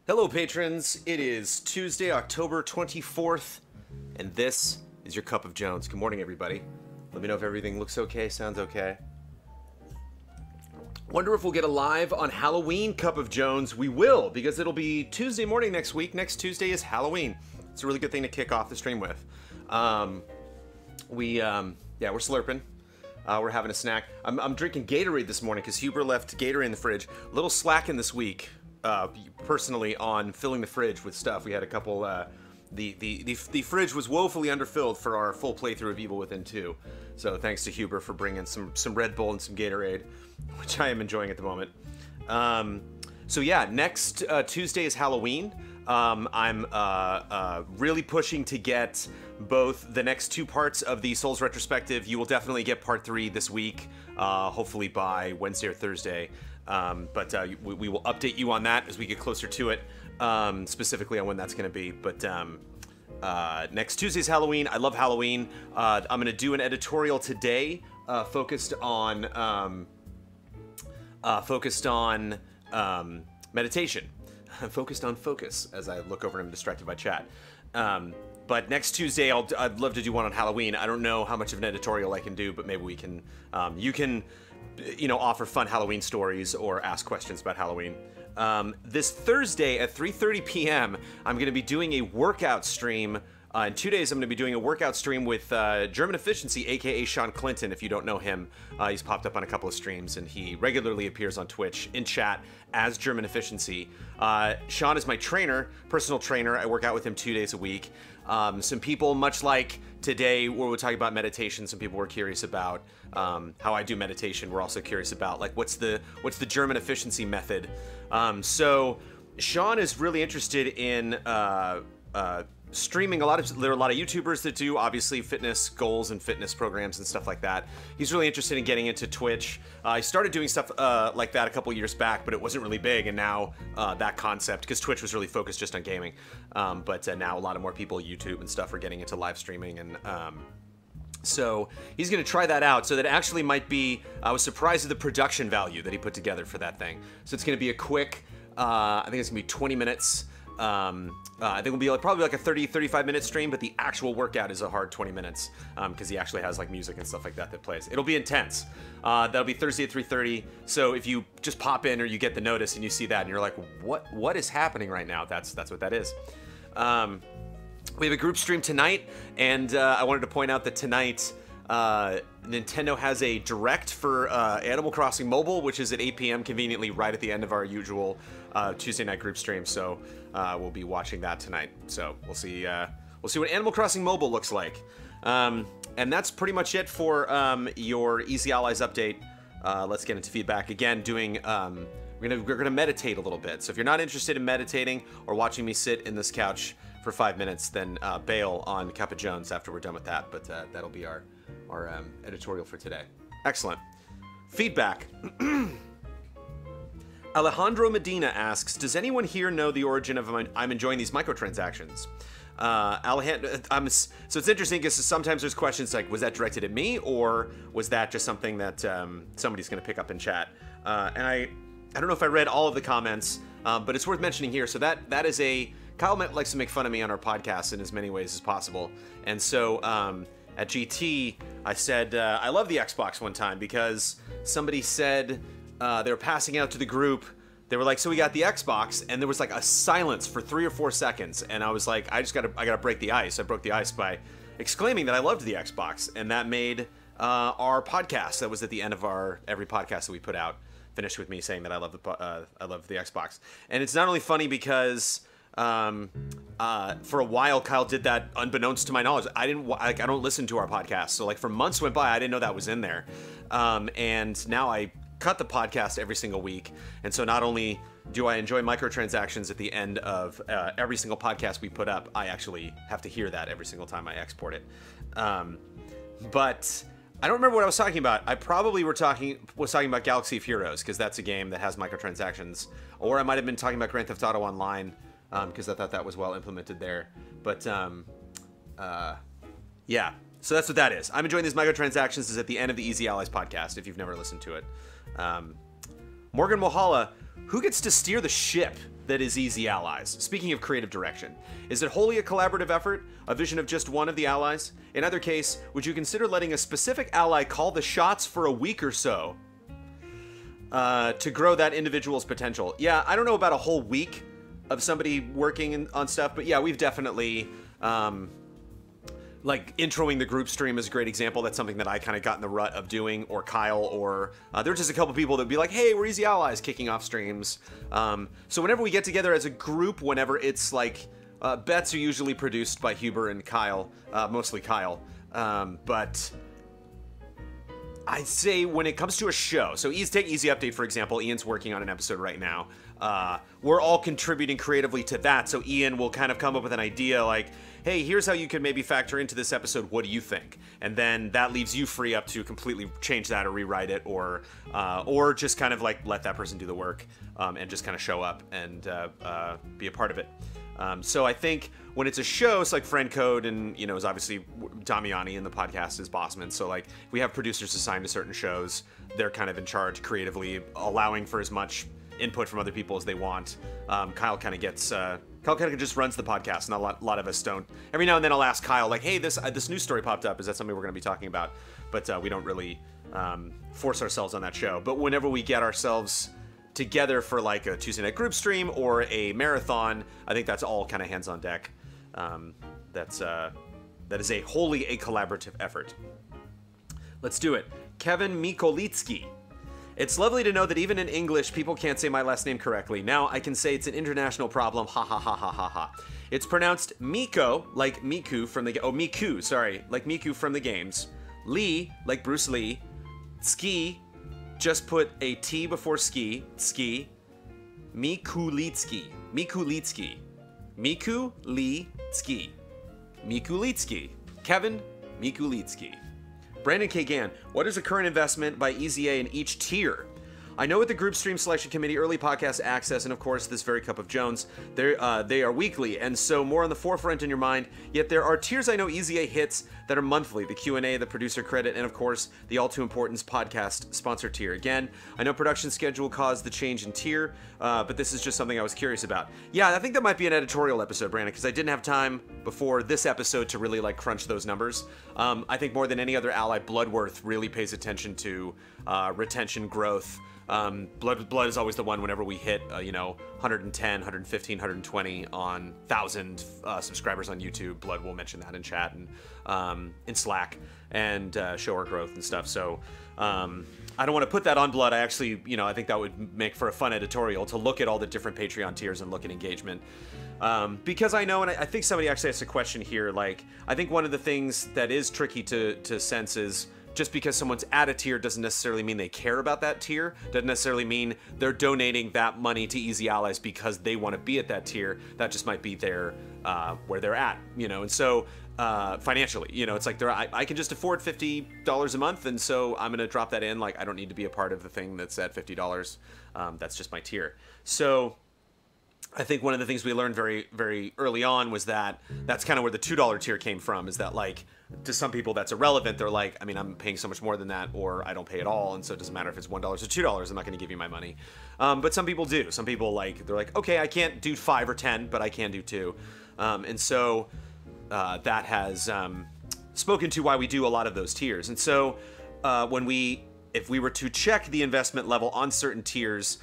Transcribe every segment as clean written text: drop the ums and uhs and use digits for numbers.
Hello, patrons. It is Tuesday, October 24th, and this is your Cup of Jones. Good morning, everybody. Let me know if everything looks okay, sounds okay. Wonder if we'll get a live on Halloween Cup of Jones. We will, because it'll be Tuesday morning next week. Next Tuesday is Halloween. It's a really good thing to kick off the stream with. We're slurping. We're having a snack. I'm drinking Gatorade this morning because Huber left Gatorade in the fridge. A little slacking this week. Personally, on filling the fridge with stuff. We had a couple, the fridge was woefully underfilled for our full playthrough of Evil Within 2. So thanks to Huber for bringing some Red Bull and some Gatorade, which I am enjoying at the moment. So yeah, next Tuesday is Halloween. I'm really pushing to get both the next two parts of the Souls retrospective. You will definitely get part 3 this week, hopefully by Wednesday or Thursday. But we will update you on that as we get closer to it, specifically on when that's going to be. But next Tuesday's Halloween. I love Halloween. I'm going to do an editorial today focused on meditation. Focused on focus as I look over and I'm distracted by chat. But next Tuesday, I'd love to do one on Halloween. I don't know how much of an editorial I can do, but maybe we can. You can, offer fun Halloween stories or ask questions about Halloween. This Thursday at 3:30 p.m., I'm going to be doing a workout stream. In 2 days, I'm going to be doing a workout stream with German Efficiency, aka Sean Clinton. If you don't know him, he's popped up on a couple of streams, and he regularly appears on Twitch in chat as German Efficiency. Sean is my trainer, personal trainer. I work out with him 2 days a week. Some people, much like today, where we're talking about meditation, some people were curious about how I do meditation. We're also curious about what's the German Efficiency method. So Sean is really interested in streaming. There are a lot of YouTubers that do obviously fitness goals and fitness programs and stuff like that. He's really interested in getting into Twitch. I started doing stuff like that a couple years back, but it wasn't really big. And now that concept, because Twitch was really focused just on gaming, but now a lot of more people YouTube and stuff are getting into live streaming, and so he's going to try that out. So that actually might be, I was surprised at the production value that he put together for that thing. So it's going to be a quick, I think it's going to be 20 minutes. I think it'll be probably a 30-35 minute stream, but the actual workout is a hard 20 minutes because he actually has music and stuff like that plays. It'll be intense. That'll be Thursday at 3:30. So if you just pop in or you get the notice and you see that and you're like, what is happening right now? That's what that is. We have a group stream tonight, and I wanted to point out that tonight Nintendo has a direct for Animal Crossing Mobile, which is at 8 p.m. conveniently right at the end of our usual Tuesday night group stream. So we'll be watching that tonight. So we'll see what Animal Crossing Mobile looks like. And that's pretty much it for your Easy Allies update. Let's get into feedback again. We're gonna meditate a little bit. So if you're not interested in meditating or watching me sit in this couch for 5 minutes, then bail on Cup of Jones after we're done with that. But that'll be our editorial for today. Excellent. Feedback. Alejandro Medina asks, does anyone here know the origin of I'm enjoying these microtransactions? Alejandro, so it's interesting because sometimes there's questions like, was that directed at me, or was that just something that somebody's going to pick up in chat? And I don't know if I read all of the comments, but it's worth mentioning here. So that is Kyle likes to make fun of me on our podcast in as many ways as possible. And so at GT, I said, I love the Xbox one time because somebody said they were passing out to the group. They were like, so we got the Xbox, and there was a silence for 3 or 4 seconds. And I was like, I gotta break the ice. I broke the ice by exclaiming that I loved the Xbox. And that made our podcast, that was at the end of every podcast that we put out, finished with me saying that I love the Xbox. And it's not only funny because for a while Kyle did that unbeknownst to my knowledge. I don't listen to our podcast, so for months went by, I didn't know that was in there. And now I cut the podcast every single week, and so not only do I enjoy microtransactions at the end of every single podcast we put up, I actually have to hear that every single time I export it. But I don't remember what I was talking about. I probably was talking about Galaxy of Heroes, because that's a game that has microtransactions, or I might have been talking about Grand Theft Auto Online, because I thought that was well implemented there. But yeah, so that's what that is. I'm enjoying these microtransactions. This is at the end of the Easy Allies podcast, if you've never listened to it. Morgan Mohala, who gets to steer the ship that is Easy Allies? Speaking of creative direction, is it wholly a collaborative effort, a vision of just one of the allies? In either case, would you consider letting a specific ally call the shots for a week or so to grow that individual's potential? Yeah, I don't know about a whole week of somebody working on stuff, but yeah, we've definitely, like, introing the group stream is a great example. That's something that I kind of got in the rut of doing, or Kyle, or there were just a couple people that would be like, hey, we're Easy Allies, kicking off streams. So whenever we get together as a group, whenever it's like, bets are usually produced by Huber and Kyle, mostly Kyle, but I'd say when it comes to a show, so take Easy Update, for example. Ian's working on an episode right now. We're all contributing creatively to that, so Ian will kind of come up with an idea like, hey, here's how you could maybe factor into this episode, what do you think? And then that leaves you free up to completely change that or rewrite it, or just kind of like let that person do the work, and just kind of show up and be a part of it. So I think when it's a show, it's like Friend Code, and, you know, is obviously Damiani in the podcast is Bossman. So like we have producers assigned to certain shows. They're kind of in charge creatively, allowing for as much input from other people as they want. Kyle kind of just runs the podcast, and a lot of us don't. Every now and then I'll ask Kyle, like, hey, this news story popped up. Is that something we're going to be talking about? But we don't really force ourselves on that show. But whenever we get ourselves together for like a Tuesday night group stream or a marathon, I think that's all kind of hands on deck. That is wholly a collaborative effort. Let's do it. Kevin Mikolitsky. It's lovely to know that even in English, people can't say my last name correctly. Now I can say it's an international problem. Ha ha ha ha ha ha. It's pronounced Miko, like Miku from the Miku, sorry, like Miku from the games. Lee, like Bruce Lee. Ski, just put a T before ski. Ski. Mikulitsky. Mikulitsky. Mikulitsky. Mikulitsky. Kevin Mikulitsky. Brandon K. Gann, what is the current investment by EZA in each tier? I know with the group stream selection committee, early podcast access, and of course this very cup of Jones, they are weekly, and so more on the forefront in your mind. Yet there are tiers I know EZA hits that are monthly: the Q&A, the producer credit, and of course the all too important podcast sponsor tier. Again, I know production schedule caused the change in tier, but this is just something I was curious about. Yeah, I think that might be an editorial episode, Brandon, because I didn't have time before this episode to really like crunch those numbers. I think more than any other ally, Bloodworth really pays attention to retention, growth. Blood is always the one whenever we hit, 110, 115, 120 on 1,000 subscribers on YouTube. Blood will mention that in chat and in Slack and show our growth and stuff. So I don't want to put that on Blood. I actually, I think that would make for a fun editorial to look at all the different Patreon tiers and look at engagement. Because I know, and I think somebody actually asked a question here, like, I think one of the things that is tricky to sense is just because someone's at a tier doesn't necessarily mean they care about that tier, doesn't necessarily mean they're donating that money to Easy Allies because they want to be at that tier. That just might be their where they're at, and so financially, it's like I can just afford $50 a month, and so I'm gonna drop that in. Like, I don't need to be a part of the thing that's at $50. That's just my tier. So I think one of the things we learned very, very early on was that that's kind of where the $2 tier came from, is that, like, to some people that's irrelevant. They're like, I mean, I'm paying so much more than that, or I don't pay at all, and so it doesn't matter if it's $1 or $2, I'm not going to give you my money. But some people do. Some people, like, they're like, okay, I can't do 5 or 10, but I can do 2. And so that has spoken to why we do a lot of those tiers. And so if we were to check the investment level on certain tiers,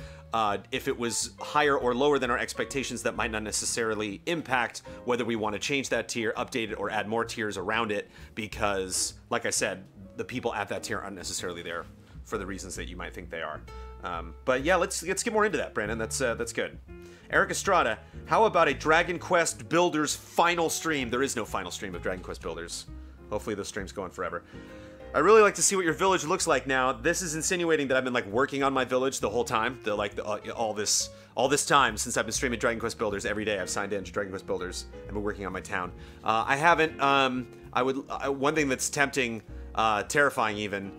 if it was higher or lower than our expectations, that might not necessarily impact whether we want to change that tier, update it, or add more tiers around it, because, like I said, the people at that tier aren't necessarily there for the reasons that you might think they are. But yeah, let's get more into that, Brandon. That's good. Eric Estrada, how about a Dragon Quest Builders final stream? There is no final stream of Dragon Quest Builders. Hopefully those streams go on forever. I really like to see what your village looks like now. This is insinuating that I've been, like, working on my village the whole time. All this time since I've been streaming Dragon Quest Builders every day. I've signed in to Dragon Quest Builders and been working on my town. I haven't. One thing that's tempting, terrifying even,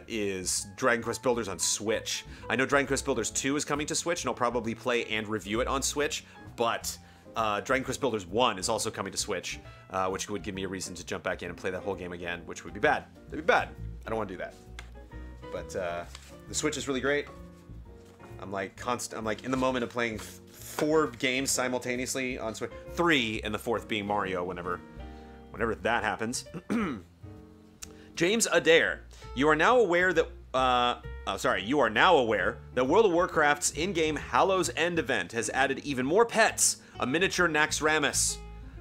is Dragon Quest Builders on Switch. I know Dragon Quest Builders 2 is coming to Switch, and I'll probably play and review it on Switch, but Dragon Quest Builders 1 is also coming to Switch, which would give me a reason to jump back in and play that whole game again, which would be bad. It'd be bad. I don't want to do that. But the Switch is really great. I'm like in the moment of playing 4 games simultaneously on Switch. 3, and the 4th being Mario. Whenever that happens. James Adair, you are now aware that World of Warcraft's in-game Hallows End event has added even more pets. A miniature Naxxramas.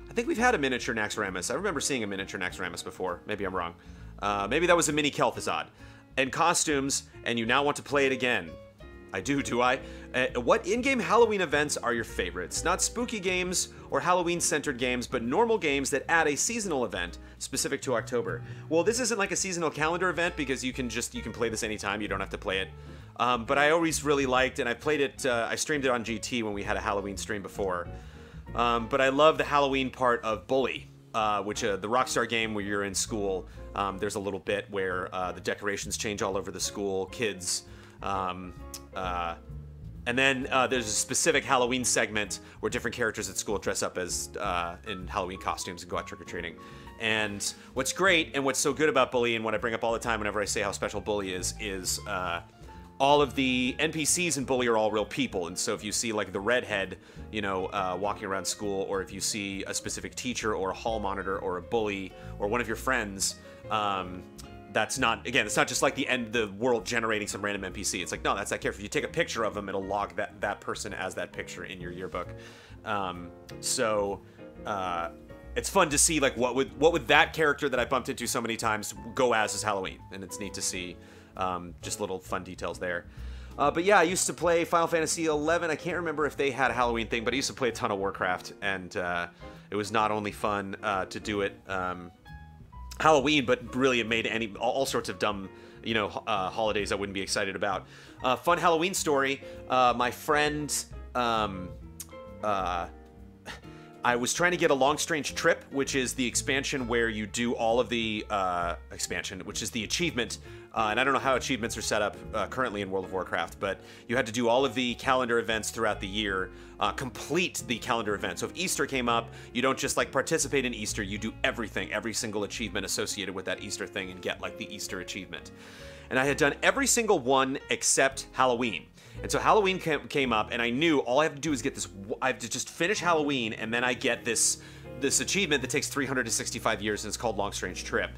I think we've had a miniature Naxxramas. I remember seeing a miniature Naxxramas before. Maybe I'm wrong. Maybe that was a mini Kel'Thuzad. And costumes, and you now want to play it again. I do I? What in-game Halloween events are your favorites? Not spooky games or Halloween-centered games, but normal games that add a seasonal event specific to October. Well, this isn't like a seasonal calendar event because you can play this anytime. You don't have to play it. But I always really liked, and I played it. I streamed it on GT when we had a Halloween stream before. But I love the Halloween part of Bully, which the Rockstar game where you're in school. There's a little bit where the decorations change all over the school, kids. And then there's a specific Halloween segment where different characters at school dress up as in Halloween costumes and go out trick-or-treating. And what's great and what's so good about Bully, and what I bring up all the time whenever I say how special Bully is all of the NPCs in Bully are all real people. And so if you see like the redhead, walking around school, or if you see a specific teacher or a hall monitor or a bully or one of your friends, that's not, again, it's not just like the world generating some random NPC. It's like, no, that's that character. If you take a picture of them, it'll log that person as that picture in your yearbook. It's fun to see like what would that character that I bumped into so many times go as Halloween, and it's neat to see just little fun details there. But yeah, I used to play Final Fantasy XI. I can't remember if they had a Halloween thing, but I used to play a ton of Warcraft, and it was not only fun to do it Halloween, but really it made all sorts of dumb, holidays I wouldn't be excited about. Fun Halloween story. My friend, I was trying to get a Long Strange Trip, which is the expansion where you do all of the which is the achievement. And I don't know how achievements are set up currently in World of Warcraft, but you had to do all of the calendar events throughout the year, complete the calendar event. So if Easter came up, you don't just like participate in Easter, you do everything, every single achievement associated with that Easter thing and get like the Easter achievement. And I had done every single one except Halloween. And so Halloween came up, and I knew all I have to do is get this. I have to just finish Halloween, and then I get this achievement that takes 365 years, and it's called Long Strange Trip.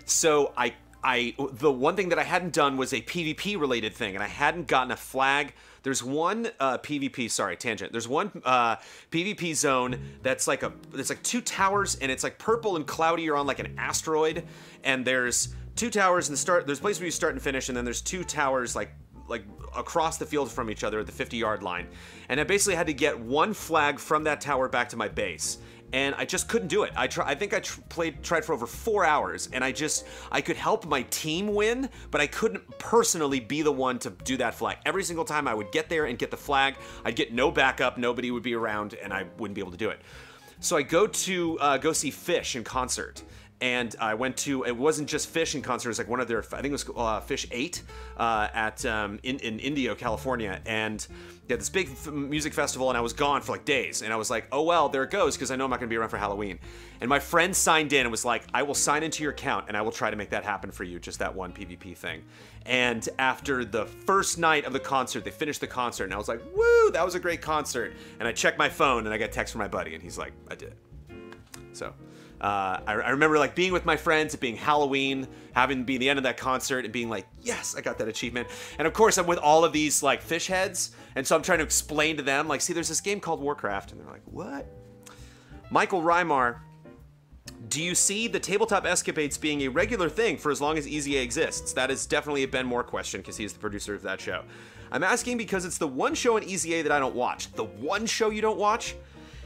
So the one thing that I hadn't done was a PvP related thing, and I hadn't gotten a flag. There's one tangent. There's one PvP zone that's like it's like 2 towers, and it's like purple and cloudy. You're on like an asteroid, and there's 2 towers in the start. There's a place where you start and finish, and then there's 2 towers like across the field from each other at the 50-yard line. And I basically had to get 1 flag from that tower back to my base. And I just couldn't do it. I think I tried for over 4 hours, and I could help my team win, but I couldn't personally be the one to do that flag. Every single time I would get there and get the flag, I'd get no backup, nobody would be around, and I wouldn't be able to do it. So I go to see Fish in concert. And I went to, it wasn't just Fish in concert, it was like one of their, I think it was Fish 8 in Indio, California. And they had this big music festival, and I was gone for like days. And I was like, oh well, there it goes, because I know I'm not going to be around for Halloween. And my friend signed in and was like, I will sign into your account, and I will try to make that happen for you, just that one PvP thing. And after the first night of the concert, they finished the concert, and I was like, woo, that was a great concert. And I checked my phone, and I got a text from my buddy, and he's like, I did it. So... I remember like being with my friends, it being Halloween, having to be the end of that concert and being like, yes, I got that achievement. And of course I'm with all of these like fish heads, and so I'm trying to explain to them like, see, there's this game called Warcraft, and they're like, what? Michael Rymar, do you see the tabletop escapades being a regular thing for as long as EZA exists? That is definitely a Ben Moore question, because he's the producer of that show. I'm asking because it's the one show in EZA that I don't watch. The one show you don't watch?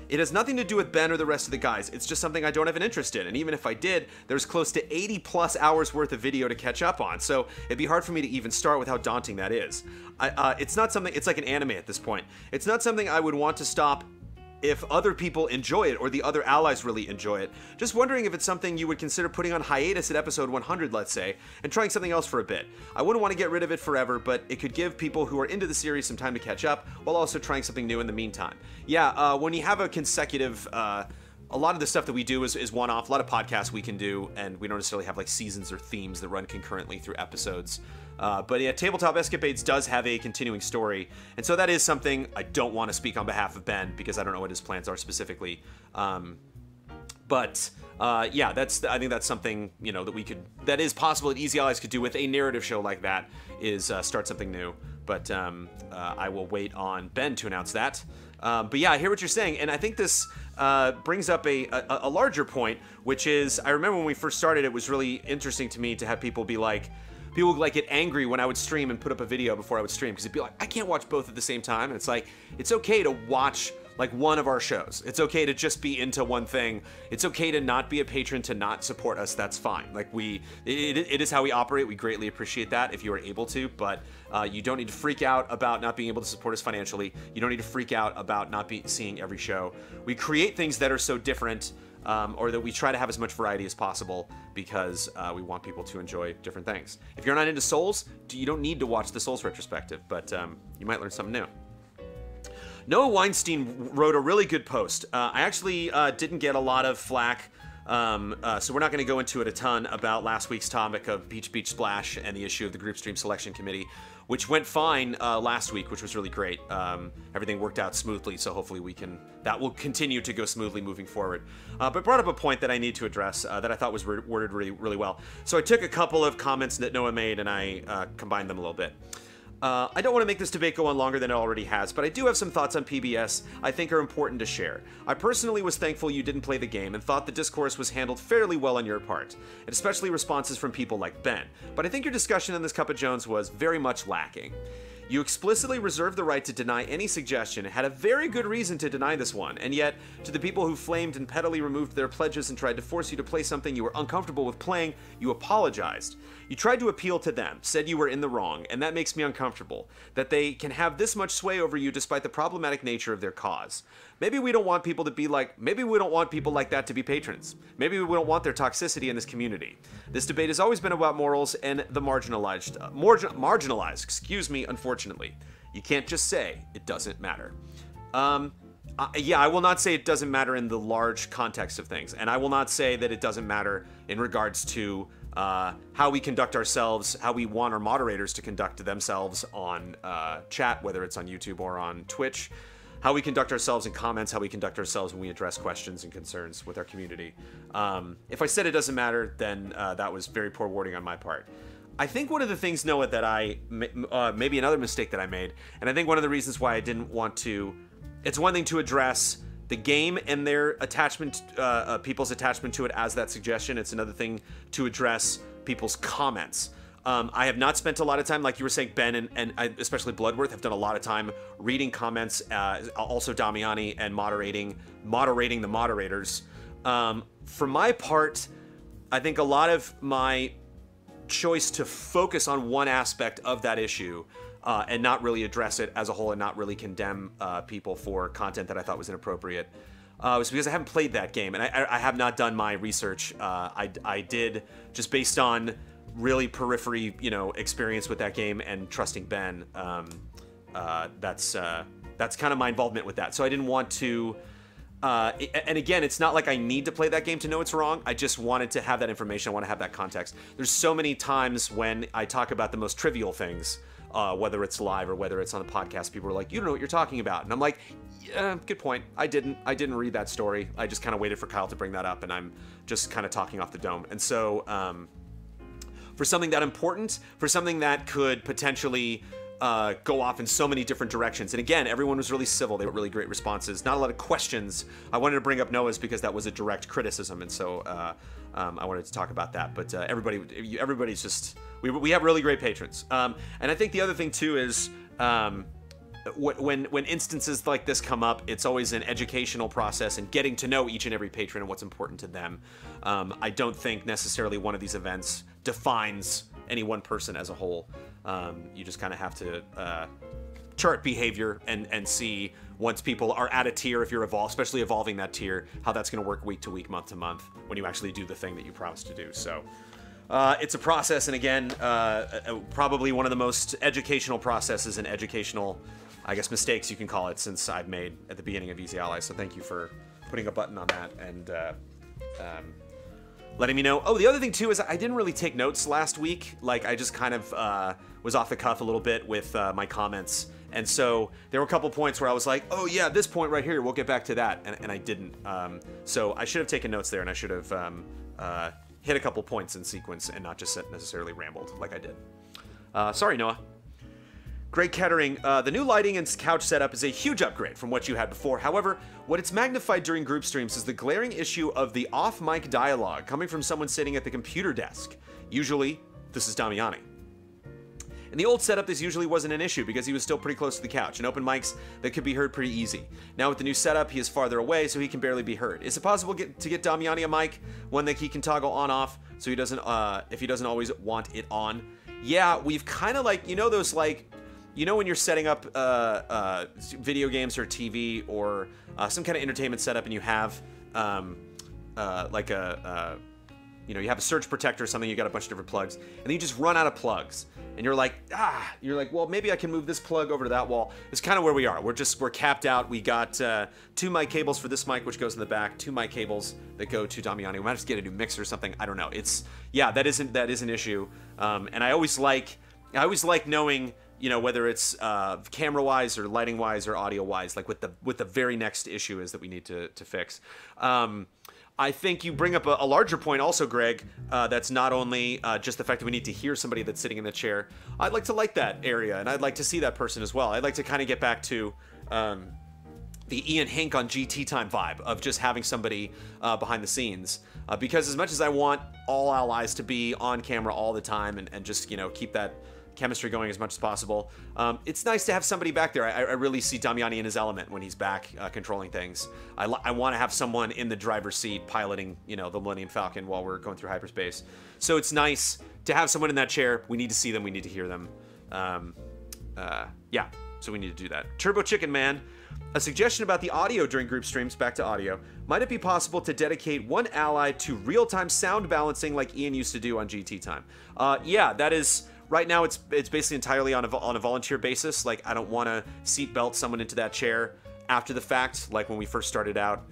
It has nothing to do with Ben or the rest of the guys. It's just something I don't have an interest in. And even if I did, there's close to 80 plus hours worth of video to catch up on. So it'd be hard for me to even start with how daunting that is. It's not something, it's like an anime at this point. It's not something I would want to stop if other people enjoy it or the other allies really enjoy it. Just wondering if it's something you would consider putting on hiatus at episode 100, let's say, and trying something else for a bit. I wouldn't want to get rid of it forever, but it could give people who are into the series some time to catch up while also trying something new in the meantime. Yeah, when you have a consecutive a lot of the stuff that we do is one-off. A lot of podcasts we can do, and we don't necessarily have like seasons or themes that run concurrently through episodes. But yeah, Tabletop Escapades does have a continuing story, and so that is something I don't want to speak on behalf of Ben because I don't know what his plans are specifically. But yeah, I think that's something, you know, that is possible that Easy Allies could do with a narrative show like that, is start something new. But I will wait on Ben to announce that. But yeah, I hear what you're saying, and I think this brings up a larger point, which is, I remember when we first started, it was really interesting to me to have people would get angry when I would stream and put up a video before I would stream, because it'd be like, I can't watch both at the same time. And it's like, it's okay to watch like one of our shows. It's okay to just be into one thing. It's okay to not be a patron, to not support us. That's fine. Like it is how we operate. We greatly appreciate that if you are able to, but you don't need to freak out about not being able to support us financially. You don't need to freak out about not seeing every show. We create things that are so different, or that we try to have as much variety as possible, because we want people to enjoy different things. If you're not into Souls, you don't need to watch the Souls retrospective, but you might learn something new. Noah Weinstein wrote a really good post. I actually didn't get a lot of flack, so we're not going to go into it a ton about last week's topic of Beach Beach Splash and the issue of the Group Stream Selection Committee, which went fine last week, which was really great. Everything worked out smoothly, so hopefully that will continue to go smoothly moving forward. But brought up a point that I need to address that I thought was worded really, really well. So I took a couple of comments that Noah made and I combined them a little bit. I don't want to make this debate go on longer than it already has, but I do have some thoughts on PBS I think are important to share. I personally was thankful you didn't play the game and thought the discourse was handled fairly well on your part, and especially responses from people like Ben, but I think your discussion on this Cup of Jones was very much lacking. You explicitly reserved the right to deny any suggestion, had a very good reason to deny this one, and yet, to the people who flamed and pettily removed their pledges and tried to force you to play something you were uncomfortable with playing, you apologized. You tried to appeal to them, said you were in the wrong, and that makes me uncomfortable, that they can have this much sway over you despite the problematic nature of their cause. Maybe we don't want people to be like, maybe we don't want people like that to be patrons. Maybe we don't want their toxicity in this community. This debate has always been about morals and the marginalized, unfortunately. You can't just say it doesn't matter. Yeah, I will not say it doesn't matter in the large context of things, and I will not say that it doesn't matter in regards to how we conduct ourselves, how we want our moderators to conduct themselves on chat, whether it's on YouTube or on Twitch, how we conduct ourselves in comments, how we conduct ourselves when we address questions and concerns with our community. If I said it doesn't matter, then that was very poor wording on my part. I think one of the things, Noah, that maybe another mistake that I made, and I think one of the reasons why I didn't want to, it's one thing to address the game and their attachment, people's attachment to it as that suggestion. It's another thing to address people's comments. I have not spent a lot of time, like you were saying, Ben, and especially Bloodworth, have done a lot of time reading comments, also Damiani, and moderating the moderators. For my part, I think a lot of my choice to focus on one aspect of that issue and not really address it as a whole and not really condemn people for content that I thought was inappropriate was because I haven't played that game, and I have not done my research. I did, just based on really periphery, experience with that game and trusting Ben. That's kind of my involvement with that. So I didn't want to. And again, it's not like I need to play that game to know it's wrong. I just wanted to have that information. I want to have that context. There's so many times when I talk about the most trivial things, whether it's live or whether it's on the podcast, people are like, "You don't know what you're talking about," and I'm like, "Yeah, good point. I didn't read that story. I just kind of waited for Kyle to bring that up, and I'm just kind of talking off the dome." And so, for something that important, for something that could potentially go off in so many different directions. And again, everyone was really civil. They were really great responses. Not a lot of questions. I wanted to bring up Noah's because that was a direct criticism, and so I wanted to talk about that. But everybody's just, we have really great patrons. And I think the other thing too is when instances like this come up, it's always an educational process and getting to know each and every patron and what's important to them. I don't think necessarily one of these events defines any one person as a whole. You just kind of have to chart behavior and see once people are at a tier, if you're especially evolving that tier, how that's going to work week to week, month to month, when you actually do the thing that you promised to do. So it's a process, and again, probably one of the most educational processes and educational, I guess, mistakes you can call it, since I've made at the beginning of Easy Allies. So thank you for putting a button on that and letting me know. Oh, the other thing too is I didn't really take notes last week. Like I just kind of was off the cuff a little bit with my comments. And so there were a couple points where I was like, oh yeah, this point right here, we'll get back to that. And I didn't. So I should have taken notes there and I should have hit a couple points in sequence and not just necessarily rambled like I did. Sorry, Noah. Greg Kettering, the new lighting and couch setup is a huge upgrade from what you had before. However, what it's magnified during group streams is the glaring issue of the off-mic dialogue coming from someone sitting at the computer desk. Usually, this is Damiani. In the old setup, this usually wasn't an issue because he was still pretty close to the couch, and open mics that could be heard pretty easy. Now with the new setup, he is farther away, so he can barely be heard. Is it possible to get Damiani a mic, one that he can toggle on-off, so he doesn't, if he doesn't always want it on? Yeah, we've kind of like, you know those like, you know when you're setting up video games or TV or some kind of entertainment setup and you have like you know, you have a surge protector or something, you got a bunch of different plugs, and then you just run out of plugs. And you're like, well, maybe I can move this plug over to that wall. It's kind of where we are. We're capped out. We got 2 mic cables for this mic, which goes in the back, 2 mic cables that go to Damiani. We might have to get a new mixer or something. I don't know. Yeah, that is an issue. And I always like knowing, you know, whether it's camera-wise or lighting-wise or audio-wise, like what the very next issue is that we need to fix. I think you bring up a larger point also, Greg, that's not only just the fact that we need to hear somebody that's sitting in the chair. I'd like to like that area, and I'd like to see that person as well. I'd like to kind of get back to the Ian Hink on GT Time vibe of just having somebody behind the scenes. Because as much as I want all allies to be on camera all the time and just, you know, keep that chemistry going as much as possible, it's nice to have somebody back there. I really see Damiani in his element when he's back controlling things. I want to have someone in the driver's seat piloting, you know, the Millennium Falcon while we're going through hyperspace. So it's nice to have someone in that chair. We need to see them. We need to hear them. Yeah, so we need to do that. Turbo Chicken Man, a suggestion about the audio during group streams, back to audio. Might it be possible to dedicate one ally to real-time sound balancing like Ian used to do on GT Time? Yeah, that is... Right now, it's basically entirely on a volunteer basis. Like, I don't want to seatbelt someone into that chair after the fact. Like, when we first started out,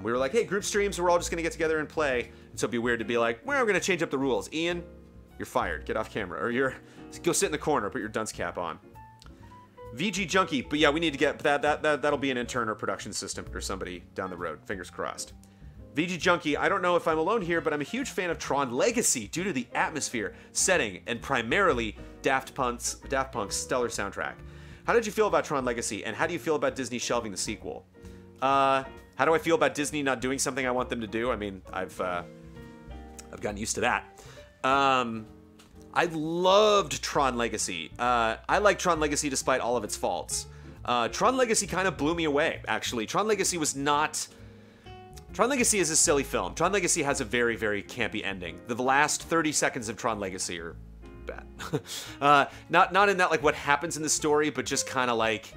we were like, hey, group streams, we're all just going to get together and play. And so it'd be weird to be like, well, we're going to change up the rules. Ian, you're fired. Get off camera. Or go sit in the corner, put your dunce cap on. VG Junkie. But yeah, we need to get that'll be an intern or production assistant or somebody down the road. Fingers crossed. VG Junkie, I don't know if I'm alone here, but I'm a huge fan of Tron Legacy due to the atmosphere, setting, and primarily Daft Punk's stellar soundtrack. How did you feel about Tron Legacy, and how do you feel about Disney shelving the sequel? How do I feel about Disney not doing something I want them to do? I mean, I've gotten used to that. I loved Tron Legacy. I like Tron Legacy despite all of its faults. Tron Legacy kind of blew me away, actually. Tron Legacy was not... Tron Legacy is a silly film. Tron Legacy has a very, very campy ending. The last 30 seconds of Tron Legacy are bad. Not in that, like, what happens in the story, but just kind of like,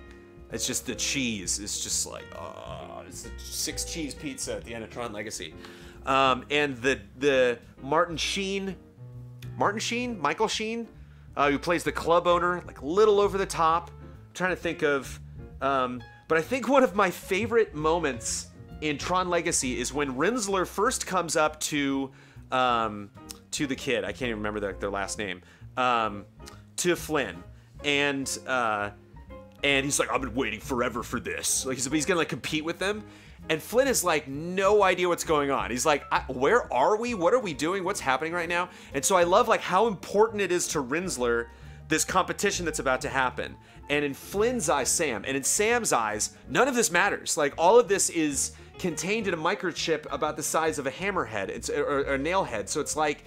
it's just the cheese. It's just like, oh, it's a 6 cheese pizza at the end of Tron Legacy. And the Michael Sheen, who plays the club owner, like, little over the top. I'm trying to think of, but I think one of my favorite moments in Tron Legacy is when Rinsler first comes up to the kid. I can't even remember their last name. To Flynn, and he's like, I've been waiting forever for this. Like he's gonna like compete with them, and Flynn is like no idea what's going on. He's like, where are we? What are we doing? What's happening right now? And so I love like how important it is to Rinsler, this competition that's about to happen. And in Flynn's eyes, Sam, and in Sam's eyes, none of this matters. Like all of this is contained in a microchip about the size of a hammerhead, or a nail head. So it's like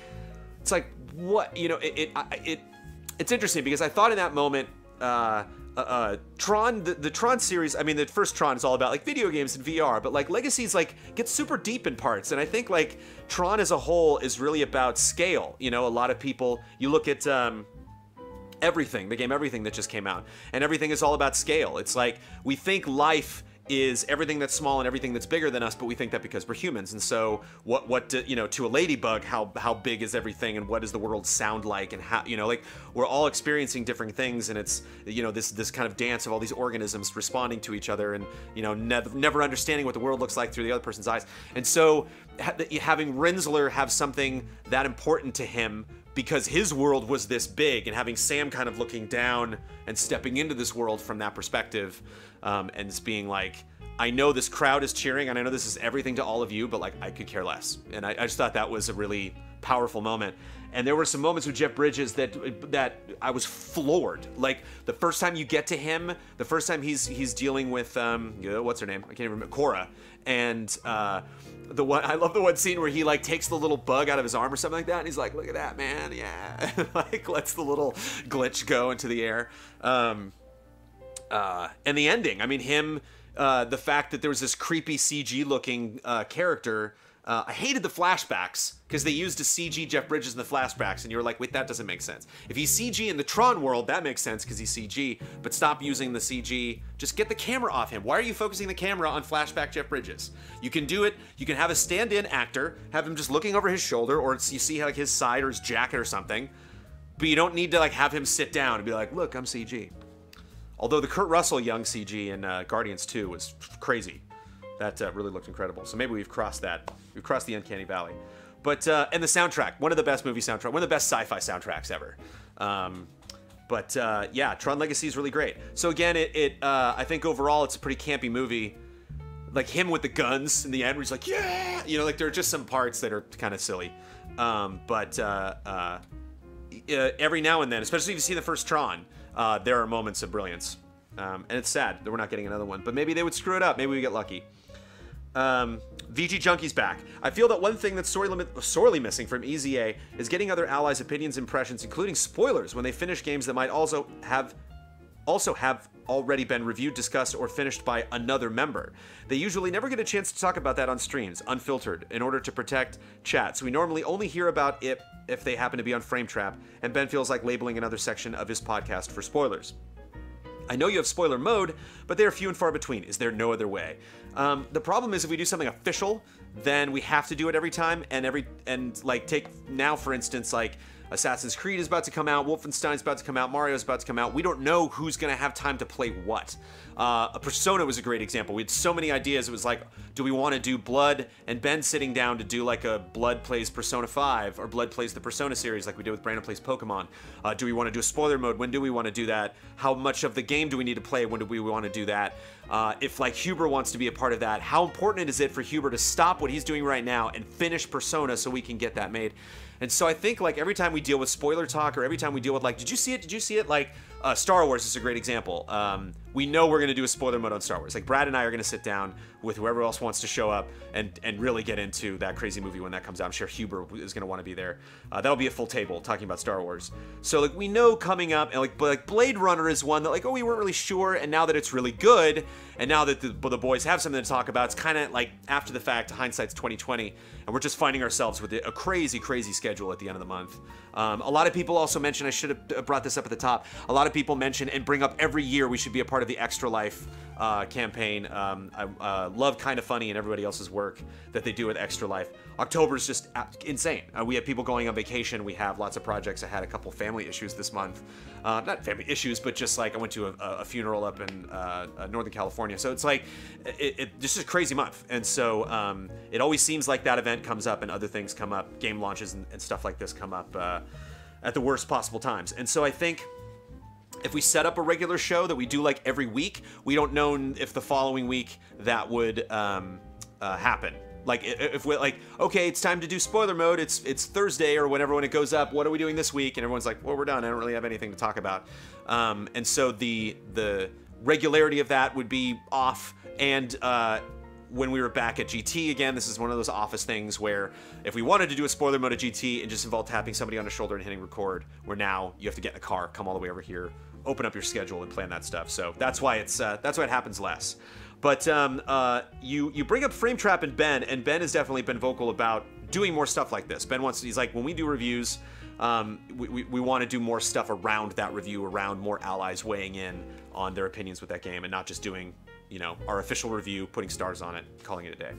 what, you know, it's interesting because I thought in that moment, Tron, the Tron series, I mean, the first Tron is all about like video games and VR, but like Legacy's like gets super deep in parts, and I think like Tron as a whole is really about scale. You know, a lot of people, you look at the game Everything that just came out, and everything is all about scale. It's like we think life is everything that's small and everything that's bigger than us, but we think that because we're humans. And so you know, to a ladybug, how big is everything, and what does the world sound like, and how, you know, like, we're all experiencing different things, and it's, you know, this kind of dance of all these organisms responding to each other, and, you know, never understanding what the world looks like through the other person's eyes. And so having Rinsler have something that important to him because his world was this big, and having Sam kind of looking down and stepping into this world from that perspective, and just being like, I know this crowd is cheering, and I know this is everything to all of you, but like, I could care less. And I just thought that was a really powerful moment. And there were some moments with Jeff Bridges that I was floored. Like, the first time you get to him, the first time he's dealing with what's her name? I can't even remember. Cora. And I love the one scene where he like takes the little bug out of his arm or something like that, and he's like, "Look at that, man, yeah," like lets the little glitch go into the air. And the ending. I mean, him. The fact that there was this creepy CG-looking character. I hated the flashbacks because they used a CG Jeff Bridges in the flashbacks, and you were like, wait, that doesn't make sense. If he's CG in the Tron world, that makes sense because he's CG, but stop using the CG. Just get the camera off him. Why are you focusing the camera on flashback Jeff Bridges? You can do it. You can have a stand-in actor, have him just looking over his shoulder, or you see like his side or his jacket or something, but you don't need to like have him sit down and be like, look, I'm CG. Although the Kurt Russell young CG in Guardians 2 was crazy. That really looked incredible. So maybe we've crossed that. We've crossed the uncanny valley. But, and the soundtrack, one of the best movie soundtracks, one of the best sci-fi soundtracks ever. Yeah, Tron Legacy is really great. So again, I think overall it's a pretty campy movie. Like him with the guns in the end where he's like, yeah! You know, like there are just some parts that are kind of silly. Every now and then, especially if you see the first Tron, there are moments of brilliance. And it's sad that we're not getting another one. But maybe they would screw it up. Maybe we get lucky. VG Junkie's back. I feel that one thing that's sorely missing from EZA is getting other allies' opinions, impressions, including spoilers when they finish games that might also have already been reviewed, discussed, or finished by another member. They usually never get a chance to talk about that on streams, unfiltered, in order to protect chat, so we normally only hear about it if they happen to be on Frame Trap, and Ben feels like labeling another section of his podcast for spoilers. I know you have spoiler mode, but they are few and far between. Is there no other way? The problem is if we do something official, then we have to do it every time, and like take now for instance, like Assassin's Creed is about to come out, Wolfenstein's about to come out, Mario's about to come out. We don't know who's gonna have time to play what. A Persona was a great example. We had so many ideas. It was like, do we want to do Blood and Ben sitting down to do like a Blood plays Persona 5 or Blood plays the Persona series like we did with Brandon plays Pokemon? Do we want to do a spoiler mode? When do we want to do that? How much of the game do we need to play? When do we want to do that? If like Huber wants to be a part of that, how important is it for Huber to stop what he's doing right now and finish Persona so we can get that made? And so I think like every time we deal with spoiler talk or every time we deal with like, did you see it? Did you see it? Like Star Wars is a great example. We know we're going to do a spoiler mode on Star Wars. Like Brad and I are going to sit down with whoever else wants to show up and really get into that crazy movie when that comes out. I'm sure Huber is going to want to be there. That'll be a full table talking about Star Wars. So like we know coming up, and like Blade Runner is one that like, oh, we weren't really sure, and now that it's really good, and now that the boys have something to talk about, it's kind of like after the fact, hindsight's 2020, and we're just finding ourselves with a crazy schedule at the end of the month. A lot of people also mention, I should have brought this up at the top, a lot of people mention and bring up every year we should be a part of the Extra Life campaign. I love Kinda Funny and everybody else's work that they do with Extra Life. October's just insane. We have people going on vacation. We have lots of projects. I had a couple family issues this month. Not family issues, but just like I went to a funeral up in Northern California. So it's like, this is a crazy month. And so it always seems like that event comes up and other things come up, game launches and stuff like this come up at the worst possible times. And so I think if we set up a regular show that we do like every week, we don't know if the following week that would happen. Like if we're like, okay, it's time to do spoiler mode. It's Thursday or whenever when it goes up. What are we doing this week? And everyone's like, well, we're done. I don't really have anything to talk about. And so the regularity of that would be off. And when we were back at GT again, this is one of those office things where if we wanted to do a spoiler mode at GT and just involve tapping somebody on the shoulder and hitting record, where now you have to get in the car, come all the way over here, open up your schedule and plan that stuff. So that's why it happens less. But you bring up Frame Trap and Ben has definitely been vocal about doing more stuff like this. Ben he's like, when we do reviews, we want to do more stuff around that review, around more allies weighing in on their opinions with that game, and not just doing, our official review, putting stars on it, calling it a day.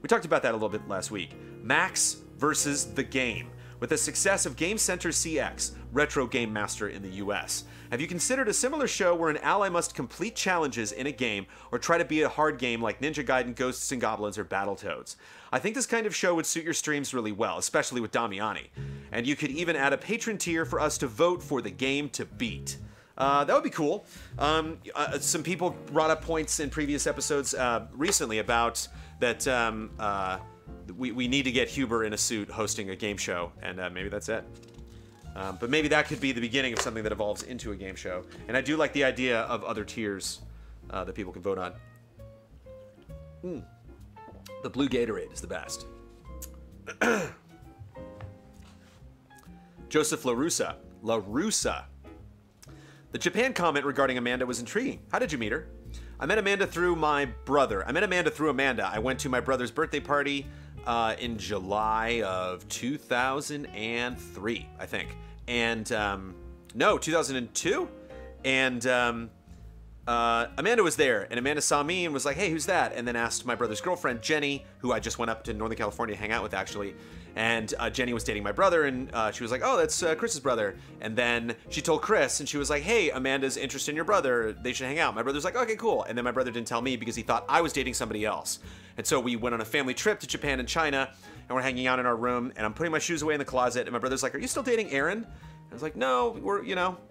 We talked about that a little bit last week. Max versus the game. With the success of Game Center CX, Retro Game Master in the US, have you considered a similar show where an ally must complete challenges in a game or try to beat a hard game like Ninja Gaiden, Ghosts and Goblins, or Battletoads? I think this kind of show would suit your streams really well, especially with Damiani. And you could even add a patron tier for us to vote for the game to beat. That would be cool. Some people brought up points in previous episodes recently about that we need to get Huber in a suit hosting a game show, and maybe that's it. But maybe that could be the beginning of something that evolves into a game show. And I do like the idea of other tiers that people can vote on. The blue Gatorade is the best. Joseph LaRussa. LaRussa. The Japan comment regarding Amanda was intriguing. How did you meet her? I met Amanda through my brother. I went to my brother's birthday party in July of 2003, I think. And, no, 2002? And Amanda was there, and Amanda saw me and was like, hey, who's that? And then asked my brother's girlfriend, Jenny, who I just went up to Northern California to hang out with, actually. And Jenny was dating my brother, and she was like, oh, that's Chris's brother. And then she told Chris, and she was like, hey, Amanda's interested in your brother. They should hang out. My brother's like, okay, cool. And then my brother didn't tell me because he thought I was dating somebody else. And so we went on a family trip to Japan and China, and we're hanging out in our room, and I'm putting my shoes away in the closet, and my brother's like, are you still dating Aaron? I was like, no,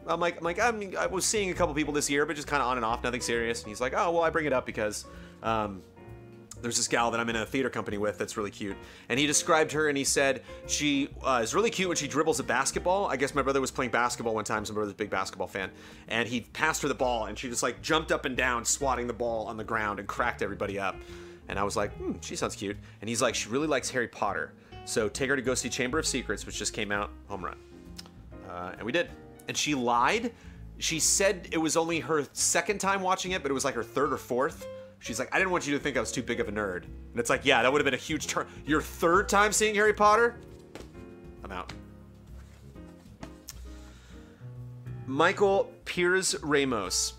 I was seeing a couple people this year, but just kind of on and off, nothing serious. And he's like, oh, well, I bring it up because there's this gal that I'm in a theater company with that's really cute. And he described her, and he said she is really cute when she dribbles a basketball. I guess my brother was playing basketball one time, so my brother's a big basketball fan. And he passed her the ball, and she just like jumped up and down, swatting the ball on the ground and cracked everybody up. And I was like, she sounds cute. And he's like, she really likes Harry Potter. So take her to go see Chamber of Secrets, which just came out, home run. And we did. And she lied. She said it was only her second time watching it, but it was like her third or fourth. She's like, I didn't want you to think I was too big of a nerd. And it's like, yeah, that would have been a huge turn. Your third time seeing Harry Potter? I'm out. Michael Piers Ramos.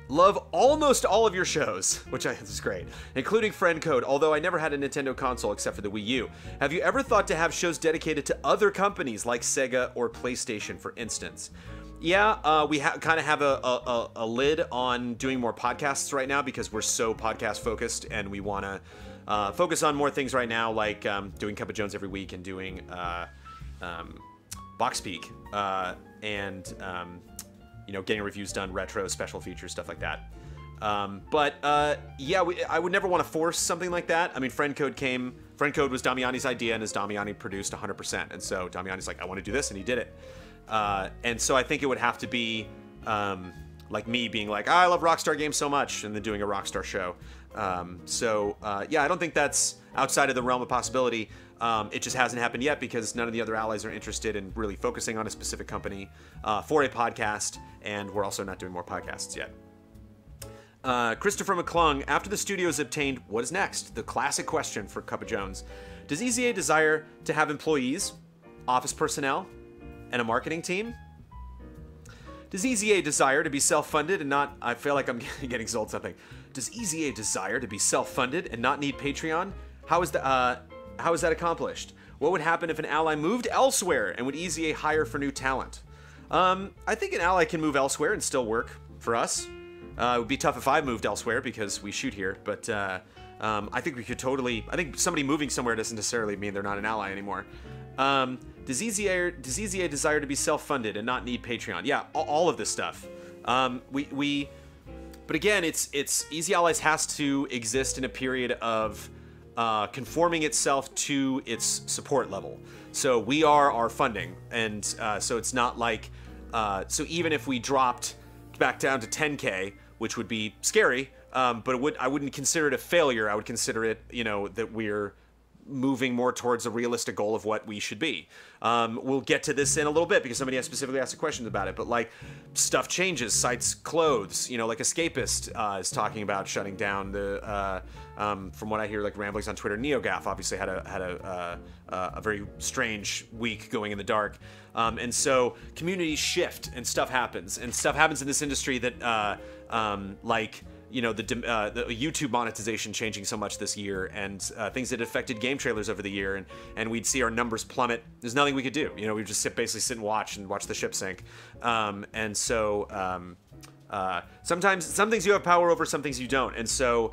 Love almost all of your shows, which this is great, including Friend Code, although I never had a Nintendo console except for the Wii U. Have you ever thought to have shows dedicated to other companies like Sega or PlayStation, for instance? Yeah, we kind of have a lid on doing more podcasts right now because we're so podcast focused, and we want to focus on more things right now, like doing Cup of Jones every week and doing BoxPeak and getting reviews done, retro, special features, stuff like that. Yeah, I would never want to force something like that. I mean, Friend Code was Damiani's idea, and as Damiani produced 100%. And so Damiani's like, I want to do this, and he did it. And so I think it would have to be like me being like, I love Rockstar games so much, and then doing a Rockstar show. Yeah, I don't think that's outside of the realm of possibility. It just hasn't happened yet because none of the other allies are interested in really focusing on a specific company for a podcast, and we're also not doing more podcasts yet. Christopher McClung, after the studios obtained, what is next? The classic question for Cup of Jones. Does EZA desire to have employees, office personnel, and a marketing team? Does EZA desire to be self-funded and not... I feel like I'm getting sold something. Does EZA desire to be self-funded and not need Patreon? How is that accomplished? What would happen if an ally moved elsewhere, and would EZA hire for new talent? I think an ally can move elsewhere and still work for us. It would be tough if I moved elsewhere because we shoot here, but I think we could totally... I think somebody moving somewhere doesn't necessarily mean they're not an ally anymore. Does EZA desire to be self-funded and not need Patreon? Yeah, all of this stuff. But again, it's Easy Allies has to exist in a period of conforming itself to its support level. So we are our funding, and so it's not like so even if we dropped back down to 10K, which would be scary, but I wouldn't consider it a failure. I would consider it, that we're moving more towards a realistic goal of what we should be. We'll get to this in a little bit because somebody has specifically asked a question about it, but like stuff changes, sites close, you know, like Escapist is talking about shutting down the, from what I hear, like ramblings on Twitter, NeoGAF obviously had a very strange week going in the dark. And so communities shift and stuff happens in this industry that, like, you know, the YouTube monetization changing so much this year, and things that affected game trailers over the year, and we'd see our numbers plummet. There's nothing we could do. You know, we'd just basically sit and watch the ship sink. And so sometimes some things you have power over, some things you don't. And so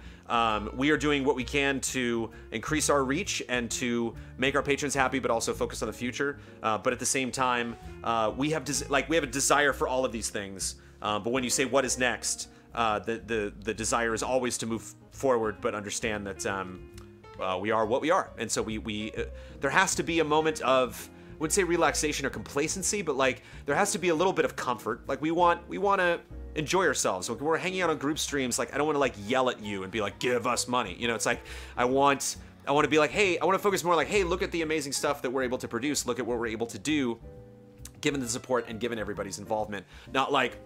we are doing what we can to increase our reach and to make our patrons happy, but also focus on the future. But at the same time, we have a desire for all of these things. But when you say what is next, the desire is always to move forward, but understand that we are what we are, and so we there has to be a moment of, I wouldn't say relaxation or complacency, but like there has to be a little bit of comfort. Like we want to enjoy ourselves. Like, when we're hanging out on group streams, like I don't want to like yell at you and be like, give us money. You know, it's like I want to be like, hey, I want to focus more like, hey, look at the amazing stuff that we're able to produce. Look at what we're able to do, given the support and given everybody's involvement. Not like,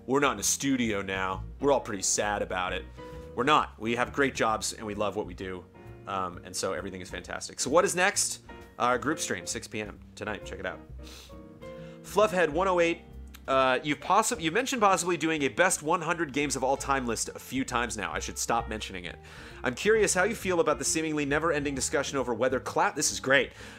we're not in a studio now. We're all pretty sad about it. We're not. We have great jobs and we love what we do. And so everything is fantastic. So what is next? Our group stream, 6 p.m. tonight. Check it out. Fluffhead108. You've mentioned possibly doing a best 100 games of all time list a few times now. I should stop mentioning it. I'm curious how you feel about the seemingly never-ending discussion over whether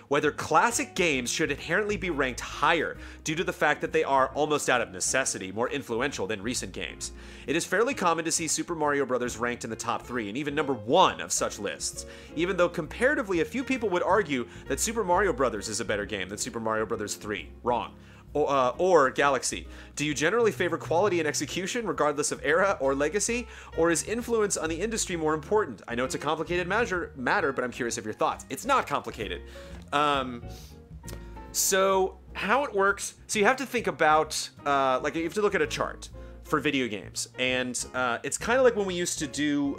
whether classic games should inherently be ranked higher due to the fact that they are, almost out of necessity, more influential than recent games. It is fairly common to see Super Mario Bros. Ranked in the top 3 and even number 1 of such lists, even though comparatively a few people would argue that Super Mario Bros. Is a better game than Super Mario Bros. 3. Wrong. Or Galaxy. Do you generally favor quality and execution regardless of era or legacy, or is influence on the industry more important? I know it's a complicated matter, but I'm curious of your thoughts. It's not complicated. So how it works, so you have to think about, like you have to look at a chart for video games, and it's kind of like when we used to do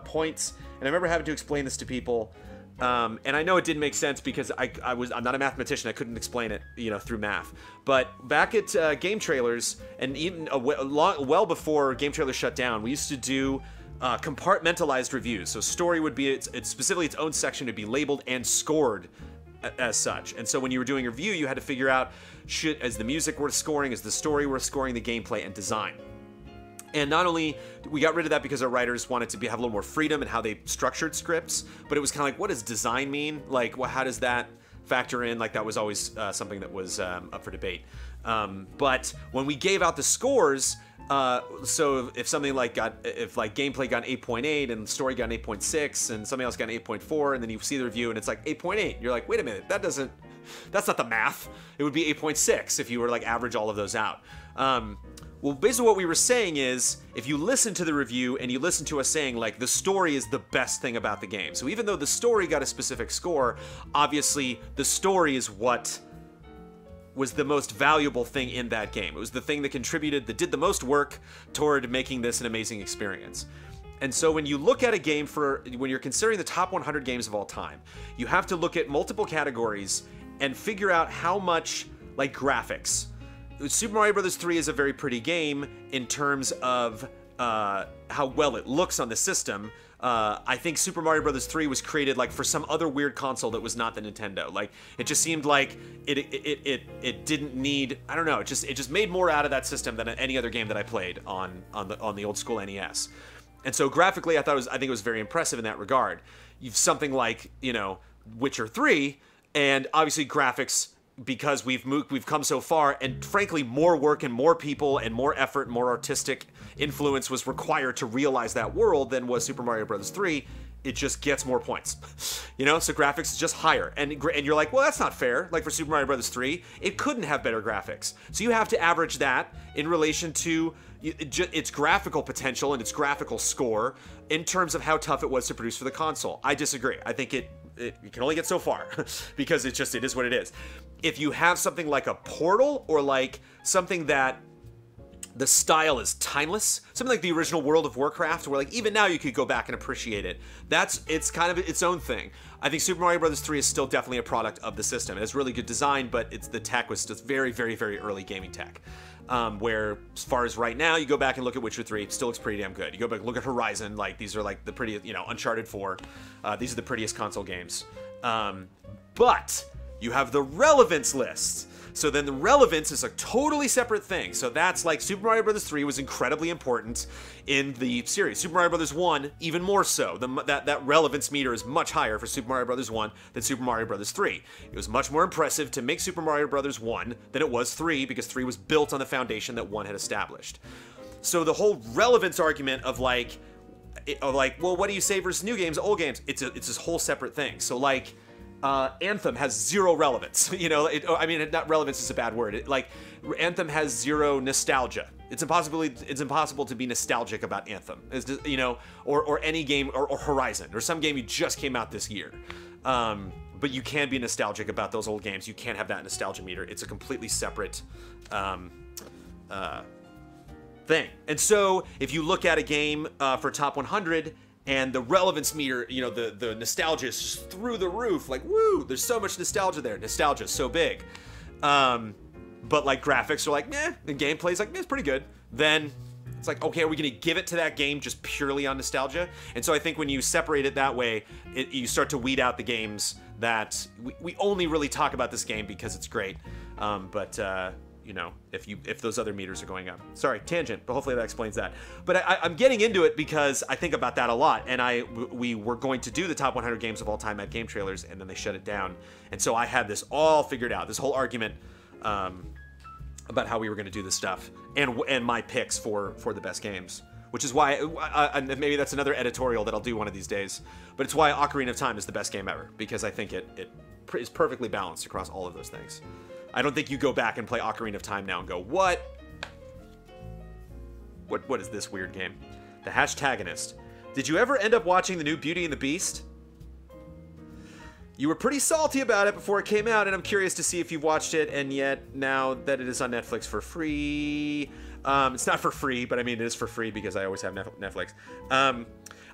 points, and I remember having to explain this to people. And I know it didn't make sense because I'm not a mathematician. I couldn't explain it, you know, through math. But back at Game Trailers, and even well before Game Trailers shut down, we used to do compartmentalized reviews. So story would be it's specifically its own section to be labeled and scored as such. And so when you were doing a review, you had to figure out, is the music worth scoring, is the story worth scoring, the gameplay and design. And not only we got rid of that because our writers wanted to have a little more freedom in how they structured scripts, but it was kind of like, what does design mean? Like, well, how does that factor in? Like, that was always something that was up for debate. But when we gave out the scores, so if something like gameplay got an 8.8 and story got an 8.6 and something else got an 8.4, and then you see the review and it's like 8.8, you're like, wait a minute, that's not the math. It would be 8.6 if you were like average all of those out. Well, basically what we were saying is, if you listen to the review and you listen to us saying, like, the story is the best thing about the game. So even though the story got a specific score, obviously the story is what was the most valuable thing in that game. It was the thing that did the most work toward making this an amazing experience. And so when you look at a game when you're considering the top 100 games of all time, you have to look at multiple categories and figure out how much, like, graphics. Super Mario Bros. 3 is a very pretty game in terms of how well it looks on the system. I think Super Mario Bros. 3 was created like for some other weird console that was not the Nintendo. Like, it just seemed like it didn't need, I don't know, it just made more out of that system than any other game that I played on the old school NES. And so graphically, I think it was very impressive in that regard. You've something like, you know, Witcher 3, and obviously graphics, because we've come so far, and frankly more work and more people and more effort and more artistic influence was required to realize that world than was Super Mario Bros. 3. It just gets more points, you know? So graphics is just higher, and you're like, well, that's not fair. Like, for Super Mario Bros. 3, it couldn't have better graphics. So you have to average that in relation to its graphical potential and its graphical score in terms of how tough it was to produce for the console. I disagree. I think it can only get so far because it is what it is. If you have something like a Portal, or like something that The style is timeless. Something like the original World of Warcraft, where like even now you could go back and appreciate it. It's kind of its own thing. I think Super Mario Bros. 3 is still definitely a product of the system. It has really good design, but the tech was just very, very, very early gaming tech. Where as far as right now, you go back and look at Witcher 3, it still looks pretty damn good. You go back and look at Horizon, like these are like the prettiest, Uncharted 4. These are the prettiest console games. But you have the relevance list. So then the relevance is a totally separate thing. So that's like Super Mario Bros. 3 was incredibly important in the series. Super Mario Bros. 1, even more so. That relevance meter is much higher for Super Mario Bros. 1 than Super Mario Bros. 3. It was much more impressive to make Super Mario Bros. 1 than it was 3, because 3 was built on the foundation that 1 had established. So the whole relevance argument of like, well, what do you say versus new games, old games? It's this whole separate thing. So like, Anthem has zero relevance. Not relevance is a bad word. Anthem has zero nostalgia. It's impossible to be nostalgic about Anthem. Or any game, or Horizon, or some game you just came out this year. But you can be nostalgic about those old games. You can't have that nostalgia meter. It's a completely separate thing. And so if you look at a game for top 100, and the relevance meter, the nostalgia is just through the roof. Like, woo, there's so much nostalgia there. Nostalgia is so big. But like graphics are like, meh, and gameplay's like, it's pretty good. Then it's like, okay, are we gonna give it to that game just purely on nostalgia? And so I think when you separate it that way, you start to weed out the games that we only really talk about this game because it's great. If those other meters are going up. Sorry, tangent, but hopefully that explains that. But I'm getting into it because I think about that a lot, and we were going to do the top 100 games of all time at Game Trailers, and then they shut it down. And so I had this all figured out, this whole argument about how we were going to do this stuff, and my picks for the best games. Which is why, maybe that's another editorial that I'll do one of these days, but it's why Ocarina of Time is the best game ever, because I think it is perfectly balanced across all of those things. I don't think you go back and play Ocarina of Time now and go, what is this weird game? The Hashtagonist. Did you ever end up watching the new Beauty and the Beast? You were pretty salty about it before it came out, and I'm curious to see if you've watched it, and yet now that it is on Netflix for free... it's not for free, but I mean, it is for free because I always have Netflix.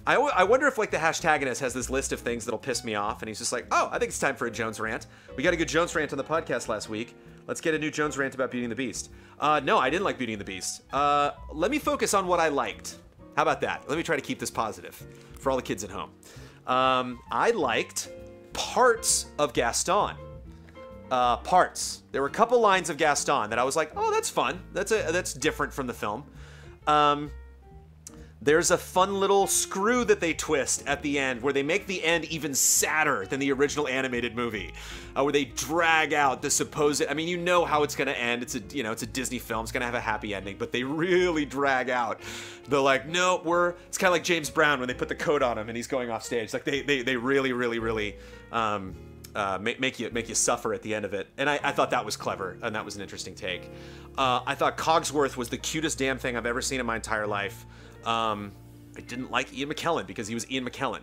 I wonder if like the Hashtagonist has this list of things that'll piss me off, and he's just like, oh, I think it's time for a Jones rant. We got a good Jones rant on the podcast last week. Let's get a new Jones rant about Beauty and the Beast. No, I didn't like Beauty and the Beast. Let me focus on what I liked. How about that? Let me try to keep this positive for all the kids at home. I liked parts of Gaston. Parts. There were a couple lines of Gaston that I was like, oh, that's fun. That's different from the film. There's a fun little screw that they twist at the end where they make the end even sadder than the original animated movie, where they drag out the supposed, I mean, you know how it's going to end. It's a Disney film. It's going to have a happy ending, but they really drag out the like, no, it's kind of like James Brown when they put the coat on him and he's going off stage. Like they really, really, really, make you suffer at the end of it. And I thought that was clever, and that was an interesting take. I thought Cogsworth was the cutest damn thing I've ever seen in my entire life. I didn't like Ian McKellen because he was Ian McKellen.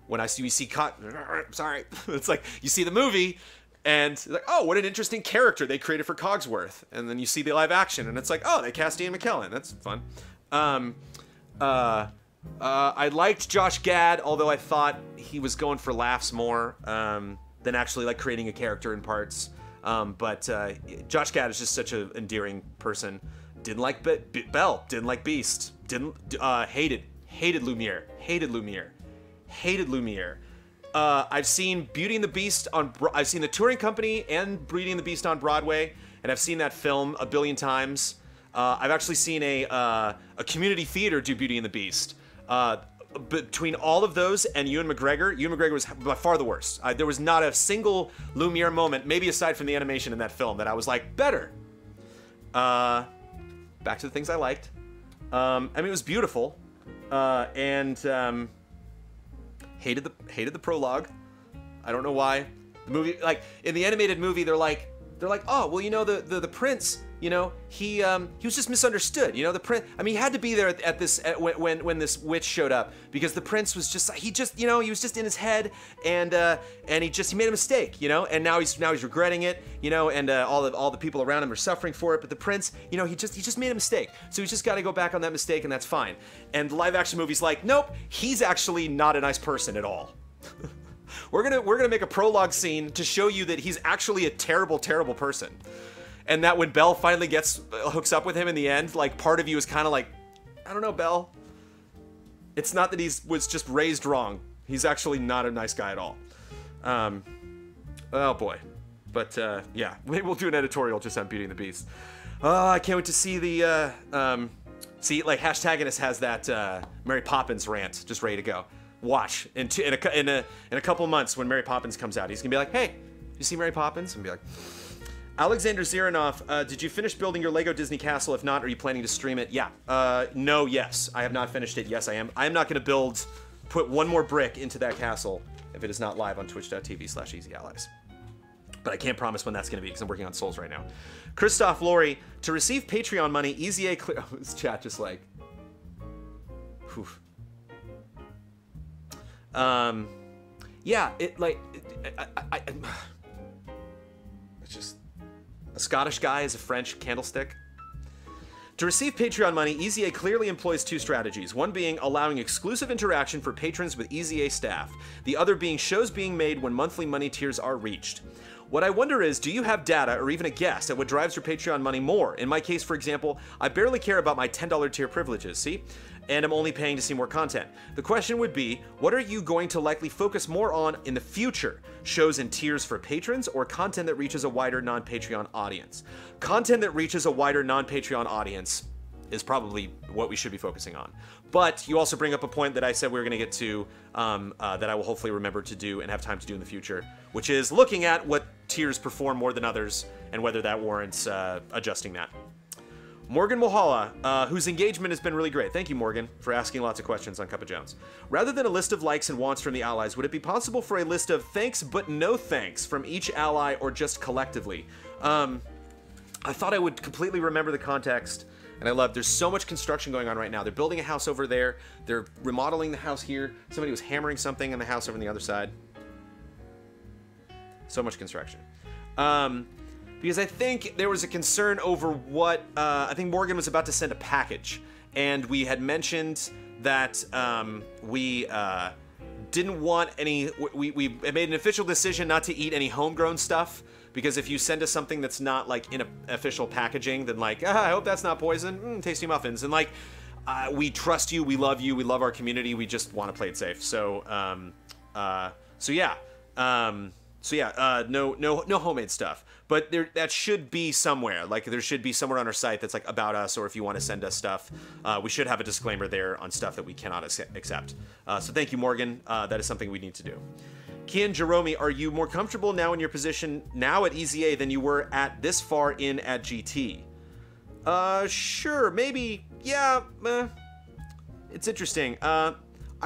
When you see sorry, it's like you see the movie and it's like, oh, what an interesting character they created for Cogsworth, and then you see the live action and it's like, oh, they cast Ian McKellen. That's fun. I liked Josh Gad, although I thought he was going for laughs more than actually like creating a character in parts. But Josh Gad is just such an endearing person. Didn't like Belle. Didn't like Beast. Hated Lumiere. I've seen Beauty and the Beast I've seen The Touring Company and Beauty and the Beast on Broadway, and I've seen that film a billion times. I've actually seen a community theater do Beauty and the Beast. Between all of those and Ewan McGregor was by far the worst. There was not a single Lumiere moment, maybe aside from the animation in that film, that I was like, better. Back to the things I liked. I mean, it was beautiful, and hated the prologue. I don't know why. The movie, like in the animated movie, they're like, oh, well, the prince, You know, he was just misunderstood. You know, the prince. I mean, he had to be there at this when this witch showed up, because the prince was just he was just in his head, and he made a mistake. You know, and now he's regretting it. You know, and all the people around him are suffering for it. But the prince, you know, he just made a mistake. So he's just got to go back on that mistake, and that's fine. And the live action movie's like, nope, he's actually not a nice person at all. We're gonna make a prologue scene to show you that he's actually a terrible, terrible person. And that when Belle finally hooks up with him in the end, like, part of you is kind of like, I don't know, Belle. It's not that was just raised wrong. He's actually not a nice guy at all. Oh boy. But yeah, maybe we'll do an editorial just on Beauty and the Beast. I can't wait to see the see, like, Hashtagonist has that Mary Poppins rant just ready to go. Watch in a couple months when Mary Poppins comes out, he's gonna be like, hey, you see Mary Poppins? And be like, Alexander Ziranov, did you finish building your Lego Disney Castle? If not, are you planning to stream it? Yeah. No, yes. I have not finished it. Yes, I am. I am not going to put one more brick into that castle if it is not live on twitch.tv/EasyAllies. But I can't promise when that's going to be because I'm working on Souls right now. Christoph Laurie, to receive Patreon money, EZA clear... Oh, this chat just like... Whew. Yeah, it like... It's just... A Scottish guy is a French candlestick. To receive Patreon money, EZA clearly employs two strategies, one being allowing exclusive interaction for patrons with EZA staff, the other being shows being made when monthly money tiers are reached. What I wonder is, do you have data or even a guess at what drives your Patreon money more? In my case, for example, I barely care about my $10 tier privileges, see? And I'm only paying to see more content. The question would be, what are you going to likely focus more on in the future? Shows and tiers for patrons, or content that reaches a wider non-Patreon audience? Content that reaches a wider non-Patreon audience is probably what we should be focusing on. But you also bring up a point that I said we were going to get to, that I will hopefully remember to do and have time to do in the future, which is looking at what tiers perform more than others and whether that warrants adjusting that. Morgan Mohala, whose engagement has been really great. Thank you, Morgan, for asking lots of questions on Cup of Jones. Rather than a list of likes and wants from the allies, would it be possible for a list of thanks but no thanks from each ally, or just collectively? I thought I would completely remember the context, and I love, there's so much construction going on right now. They're building a house over there. They're remodeling the house here. Somebody was hammering something in the house over on the other side. So much construction. Because I think there was a concern over what, I think Morgan was about to send a package, and we had mentioned that we didn't want any, we made an official decision not to eat any homegrown stuff, because if you send us something that's not like in official packaging, then like, I hope that's not poison, tasty muffins, and like, we trust you, we love our community, we just want to play it safe. So, yeah, no homemade stuff. But that should be somewhere. Like, there should be somewhere on our site that's like about us, or if you want to send us stuff, we should have a disclaimer there on stuff that we cannot accept. So thank you, Morgan. That is something we need to do. Kian Jerome, are you more comfortable now in your position now at EZA than you were at this far in at GT? Sure, maybe. Yeah, it's interesting. I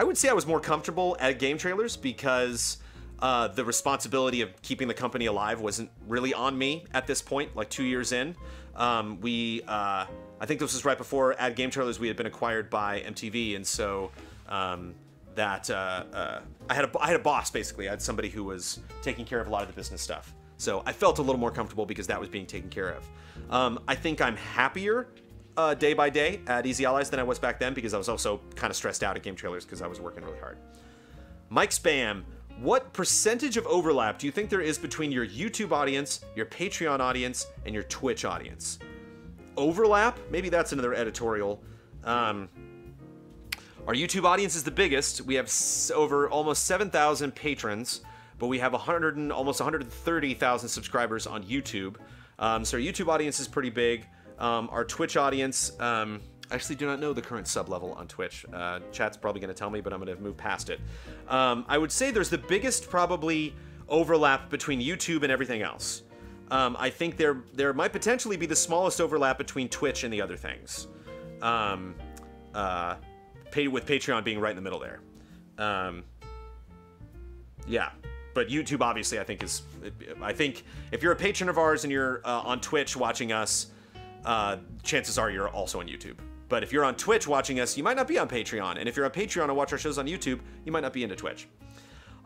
would say I was more comfortable at Game Trailers because the responsibility of keeping the company alive wasn't really on me at this point, like 2 years in. I think this was right before at Game Trailers we had been acquired by MTV, and so I had a boss, basically. I had somebody who was taking care of a lot of the business stuff. So I felt a little more comfortable because that was being taken care of. I think I'm happier day by day at Easy Allies than I was back then, because I was also kind of stressed out at Game Trailers because I was working really hard. Mike Spam, what percentage of overlap do you think there is between your YouTube audience, your Patreon audience, and your Twitch audience? Overlap? Maybe that's another editorial. Our YouTube audience is the biggest. We have over almost 7,000 patrons, but we have almost 130,000 subscribers on YouTube. So our YouTube audience is pretty big. Our Twitch audience, I actually do not know the current sub level on Twitch. Chat's probably going to tell me, but I'm going to move past it. I would say there's the biggest probably overlap between YouTube and everything else. I think there might potentially be the smallest overlap between Twitch and the other things. With Patreon being right in the middle there. Yeah, but YouTube obviously I think if you're a patron of ours and you're on Twitch watching us, chances are you're also on YouTube. But if you're on Twitch watching us, you might not be on Patreon. And if you're on Patreon and watch our shows on YouTube, you might not be into Twitch.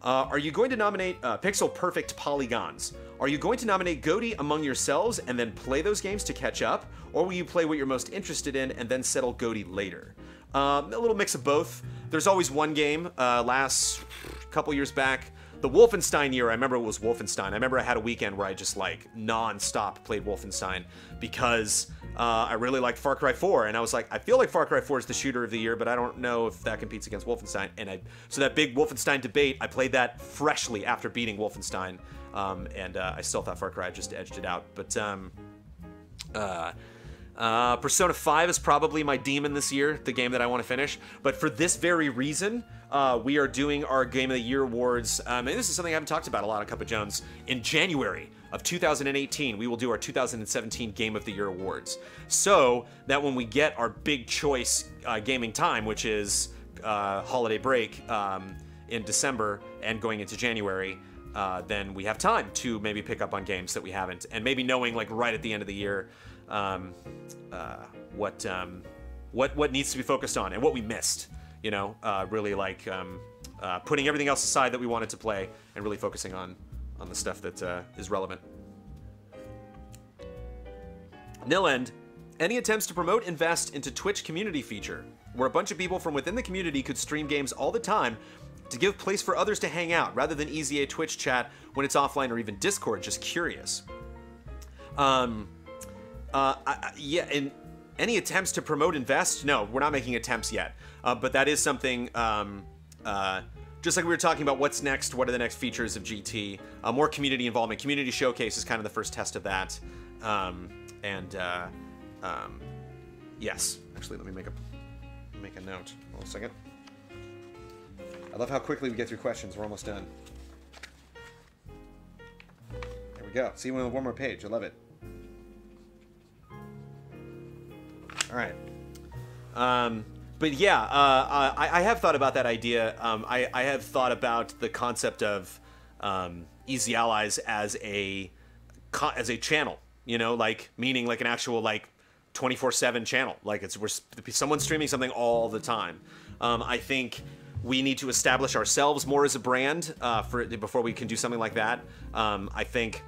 Are you going to nominate Pixel Perfect Polygons? Are you going to nominate GOTY among yourselves and then play those games to catch up? Or will you play what you're most interested in and then settle GOTY later? A little mix of both. There's always one game, last couple years back, the Wolfenstein year, I remember it was Wolfenstein. I remember I had a weekend where I just like non-stop played Wolfenstein because I really liked Far Cry 4, and I was like, I feel like Far Cry 4 is the shooter of the year, but I don't know if that competes against Wolfenstein. And so that big Wolfenstein debate, I played that freshly after beating Wolfenstein, and I still thought Far Cry just edged it out. But Persona 5 is probably my demon this year, the game that I want to finish. But for this very reason, we are doing our Game of the Year awards, and this is something I haven't talked about a lot on Cup of Jones. In January of 2018, we will do our 2017 Game of the Year awards. So that when we get our big choice gaming time, which is holiday break in December and going into January, then we have time to maybe pick up on games that we haven't, and maybe knowing like right at the end of the year what needs to be focused on and what we missed. You know, really like putting everything else aside that we wanted to play and really focusing on the stuff that is relevant. Nilend, any attempts to promote invest into Twitch community feature, where a bunch of people from within the community could stream games all the time to give place for others to hang out, rather than EZA Twitch chat when it's offline or even Discord? Just curious. Yeah, and any attempts to promote invest? No, we're not making attempts yet. But that is something, just like we were talking about what's next, what are the next features of GT, more community involvement. Community Showcase is kind of the first test of that. Yes, actually, let me make a note. Hold on a second. I love how quickly we get through questions. We're almost done. There we go. See, one more page. I love it. All right. But yeah, I have thought about that idea. I have thought about the concept of Easy Allies as a channel. You know, like meaning like an actual like 24/7 channel. Like we're someone streaming something all the time. I think we need to establish ourselves more as a brand before we can do something like that. I think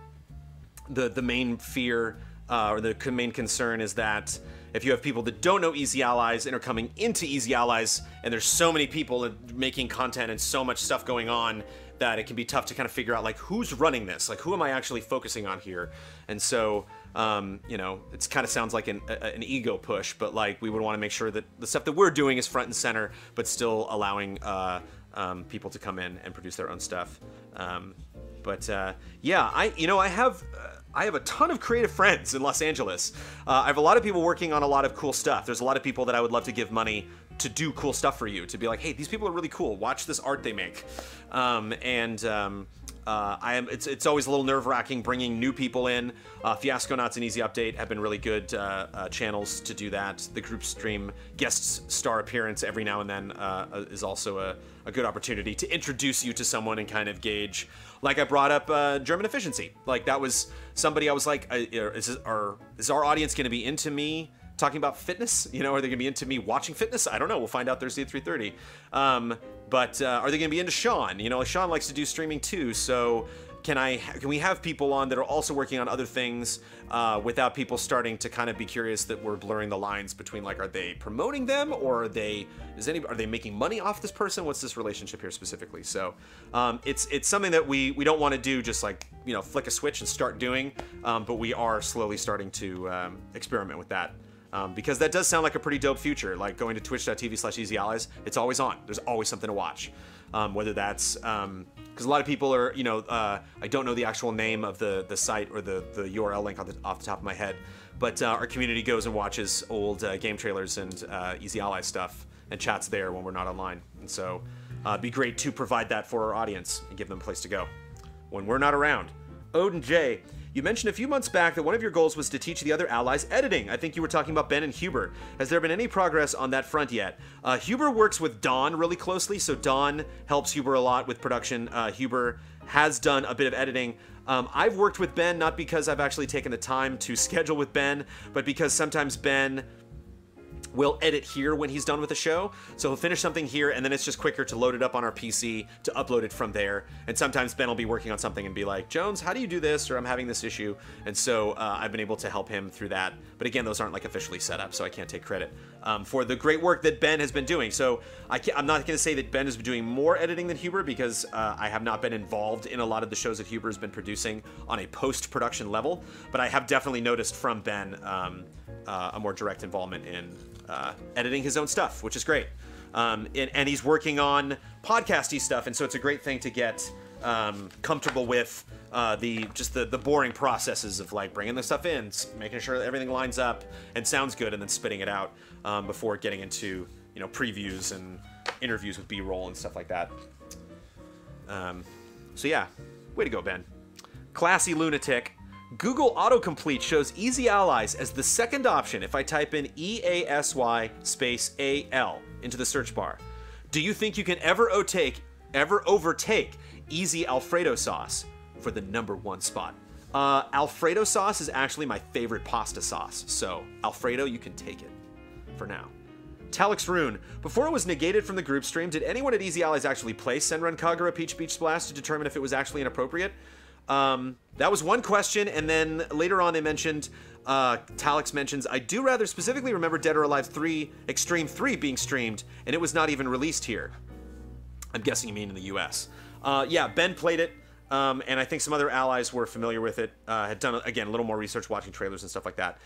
the main fear or the main concern is that if you have people that don't know Easy Allies and are coming into Easy Allies, and there's so many people making content and so much stuff going on, that it can be tough to kind of figure out like who's running this, like who am I actually focusing on here. And so you know, it kind of sounds like an ego push, but like we would want to make sure that the stuff that we're doing is front and center, but still allowing people to come in and produce their own stuff. Yeah, I have a ton of creative friends in Los Angeles. I have a lot of people working on a lot of cool stuff. There's a lot of people that I would love to give money to do cool stuff for you, to be like, hey, these people are really cool. Watch this art they make. It's always a little nerve-wracking bringing new people in. Fiasconauts and Easy Update have been really good channels to do that. The group stream guest star appearance every now and then is also a good opportunity to introduce you to someone and kind of gauge. Like I brought up German Efficiency. Like that was somebody I was like, is our audience going to be into me talking about fitness? You know, are they going to be into me watching fitness? I don't know. We'll find out Thursday at 3:30. But are they going to be into Sean? You know, Sean likes to do streaming too. So can we have people on that are also working on other things without people starting to kind of be curious that we're blurring the lines between like, are they promoting them, or are they making money off this person? What's this relationship here specifically? So it's something that we don't want to do just like, you know, flick a switch and start doing, but we are slowly starting to experiment with that. Because that does sound like a pretty dope future, like going to twitch.tv/EasyAllies. It's always on. There's always something to watch. Whether that's because a lot of people are, you know, I don't know the actual name of the site or the URL link off the top of my head, but our community goes and watches old game trailers and Easy Allies stuff and chats there when we're not online. And so it'd be great to provide that for our audience and give them a place to go when we're not around. Odin J. You mentioned a few months back that one of your goals was to teach the other allies editing. I think you were talking about Ben and Huber. Has there been any progress on that front yet? Huber works with Don really closely, so Don helps Huber a lot with production. Huber has done a bit of editing. I've worked with Ben not because I've actually taken the time to schedule with Ben, but because sometimes Ben will edit here when he's done with the show. So he'll finish something here, and then it's just quicker to load it up on our PC to upload it from there. And sometimes Ben will be working on something and be like, Jones, how do you do this? Or I'm having this issue. And so I've been able to help him through that. But again, those aren't like officially set up, so I can't take credit for the great work that Ben has been doing. So I'm not going to say that Ben has been doing more editing than Huber, because I have not been involved in a lot of the shows that Huber has been producing on a post-production level. But I have definitely noticed from Ben a more direct involvement in editing his own stuff, which is great. And he's working on podcasty stuff, and so it's a great thing to get comfortable with the boring processes of like bringing the stuff in, making sure that everything lines up and sounds good, and then spitting it out before getting into previews and interviews with B-roll and stuff like that. So yeah, way to go, Ben. Classy lunatic. Google autocomplete shows Easy Allies as the second option if I type in EASY space AL into the search bar. Do you think you can ever overtake Easy Alfredo sauce for the #1 spot? Alfredo sauce is actually my favorite pasta sauce, so Alfredo, you can take it for now. Talix Rune, before it was negated from the group stream, did anyone at Easy Allies actually play Senran Kagura Peach Beach Splash to determine if it was actually inappropriate? That was one question, and then later on they mentioned, Talix mentions, I do rather specifically remember Dead or Alive 3 Extreme 3 being streamed, and it was not even released here. I'm guessing you mean in the US. Yeah, Ben played it, and I think some other allies were familiar with it, had done, again, a little more research watching trailers and stuff like that.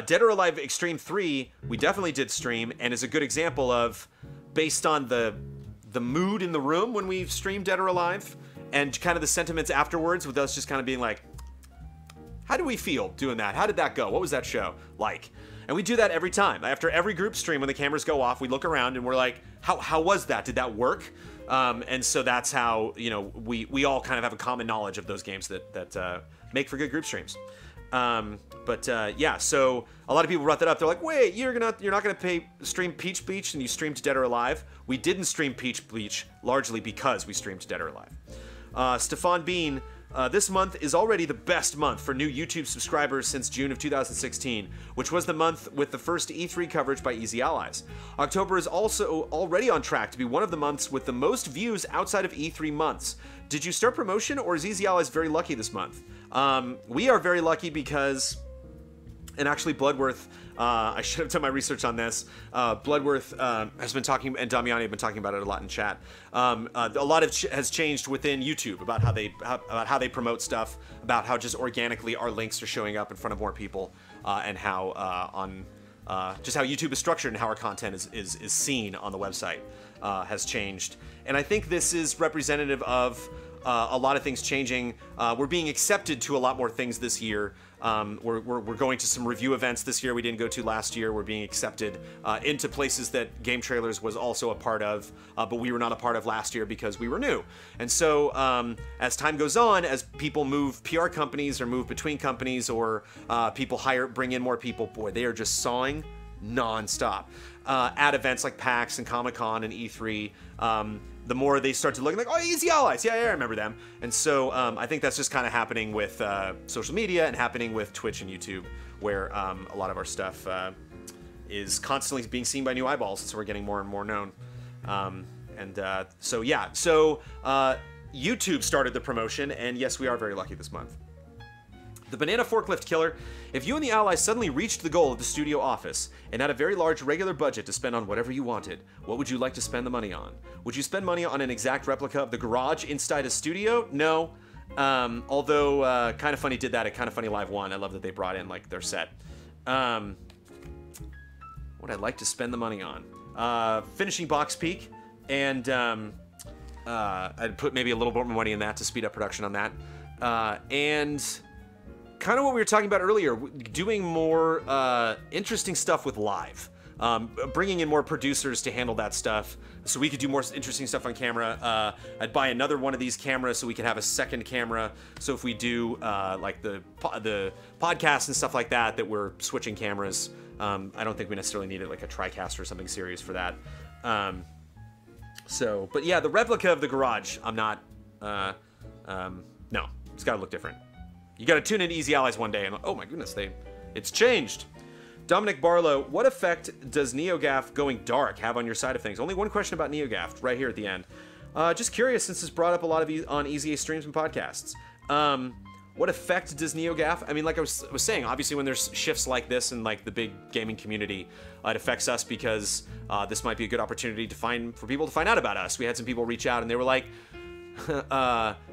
Dead or Alive Extreme 3, we definitely did stream, and is a good example of, based on the mood in the room when we streamed Dead or Alive, and kind of the sentiments afterwards, with us just kind of being like, how do we feel doing that? How did that go? What was that show like? And we do that every time. After every group stream, when the cameras go off, we look around and we're like, how was that? Did that work? And so that's how, we all kind of have a common knowledge of those games that make for good group streams. Yeah, so a lot of people brought that up. They're like, wait, you're not gonna stream Peach Bleach and you streamed Dead or Alive? We didn't stream Peach Bleach largely because we streamed Dead or Alive. Stefan Bean, this month is already the best month for new YouTube subscribers since June of 2016, which was the month with the first E3 coverage by Easy Allies. October is also already on track to be one of the months with the most views outside of E3 months. Did you start promotion, or is Easy Allies very lucky this month? We are very lucky because, and actually Bloodworth, I should have done my research on this. Bloodworth has been talking, and Damiani have been talking about it a lot in chat. A lot has changed within YouTube about how they promote stuff, about how just organically our links are showing up in front of more people, and how just how YouTube is structured and how our content is seen on the website has changed. And I think this is representative of a lot of things changing. We're being accepted to a lot more things this year. We're going to some review events this year we didn't go to last year. We're being accepted into places that Game Trailers was also a part of, but we were not a part of last year because we were new. And so as time goes on, as people move, PR companies or move between companies, or people bring in more people, boy, they are just sawing non-stop. At events like PAX and Comic-Con and E3, the more they start to look like, oh, Easy Allies, yeah, I remember them. And so I think that's just kind of happening with social media and happening with Twitch and YouTube, where a lot of our stuff is constantly being seen by new eyeballs, and so we're getting more and more known. So yeah, so YouTube started the promotion, and yes, we are very lucky this month. The Banana Forklift Killer, if you and the Allies suddenly reached the goal of the studio office and had a very large regular budget to spend on whatever you wanted, what would you like to spend the money on? Would you spend money on an exact replica of the garage inside a studio? No. Although Kind of Funny did that at Kind of Funny Live 1. I love that they brought in like their set. What I'd like to spend the money on? Finishing Box Peak, and I'd put maybe a little bit more money in that to speed up production on that. And kind of what we were talking about earlier, doing more interesting stuff with live. Bringing in more producers to handle that stuff so we could do more interesting stuff on camera. I'd buy another one of these cameras so we could have a second camera. So if we do like the podcasts and stuff like that, that we're switching cameras. I don't think we necessarily needed like a TriCaster or something serious for that. But yeah, the replica of the garage, I'm not No, it's got to look different. You got to tune in to Easy Allies one day and, oh my goodness, it's changed. Dominic Barlow, what effect does NeoGAF going dark have on your side of things? Only one question about NeoGAF right here at the end. Just curious, since it's brought up a lot on Easy A streams and podcasts. What effect does NeoGAF? I mean, like I was saying, obviously when there's shifts like this in like the big gaming community, it affects us because this might be a good opportunity for people to find out about us. We had some people reach out and they were like,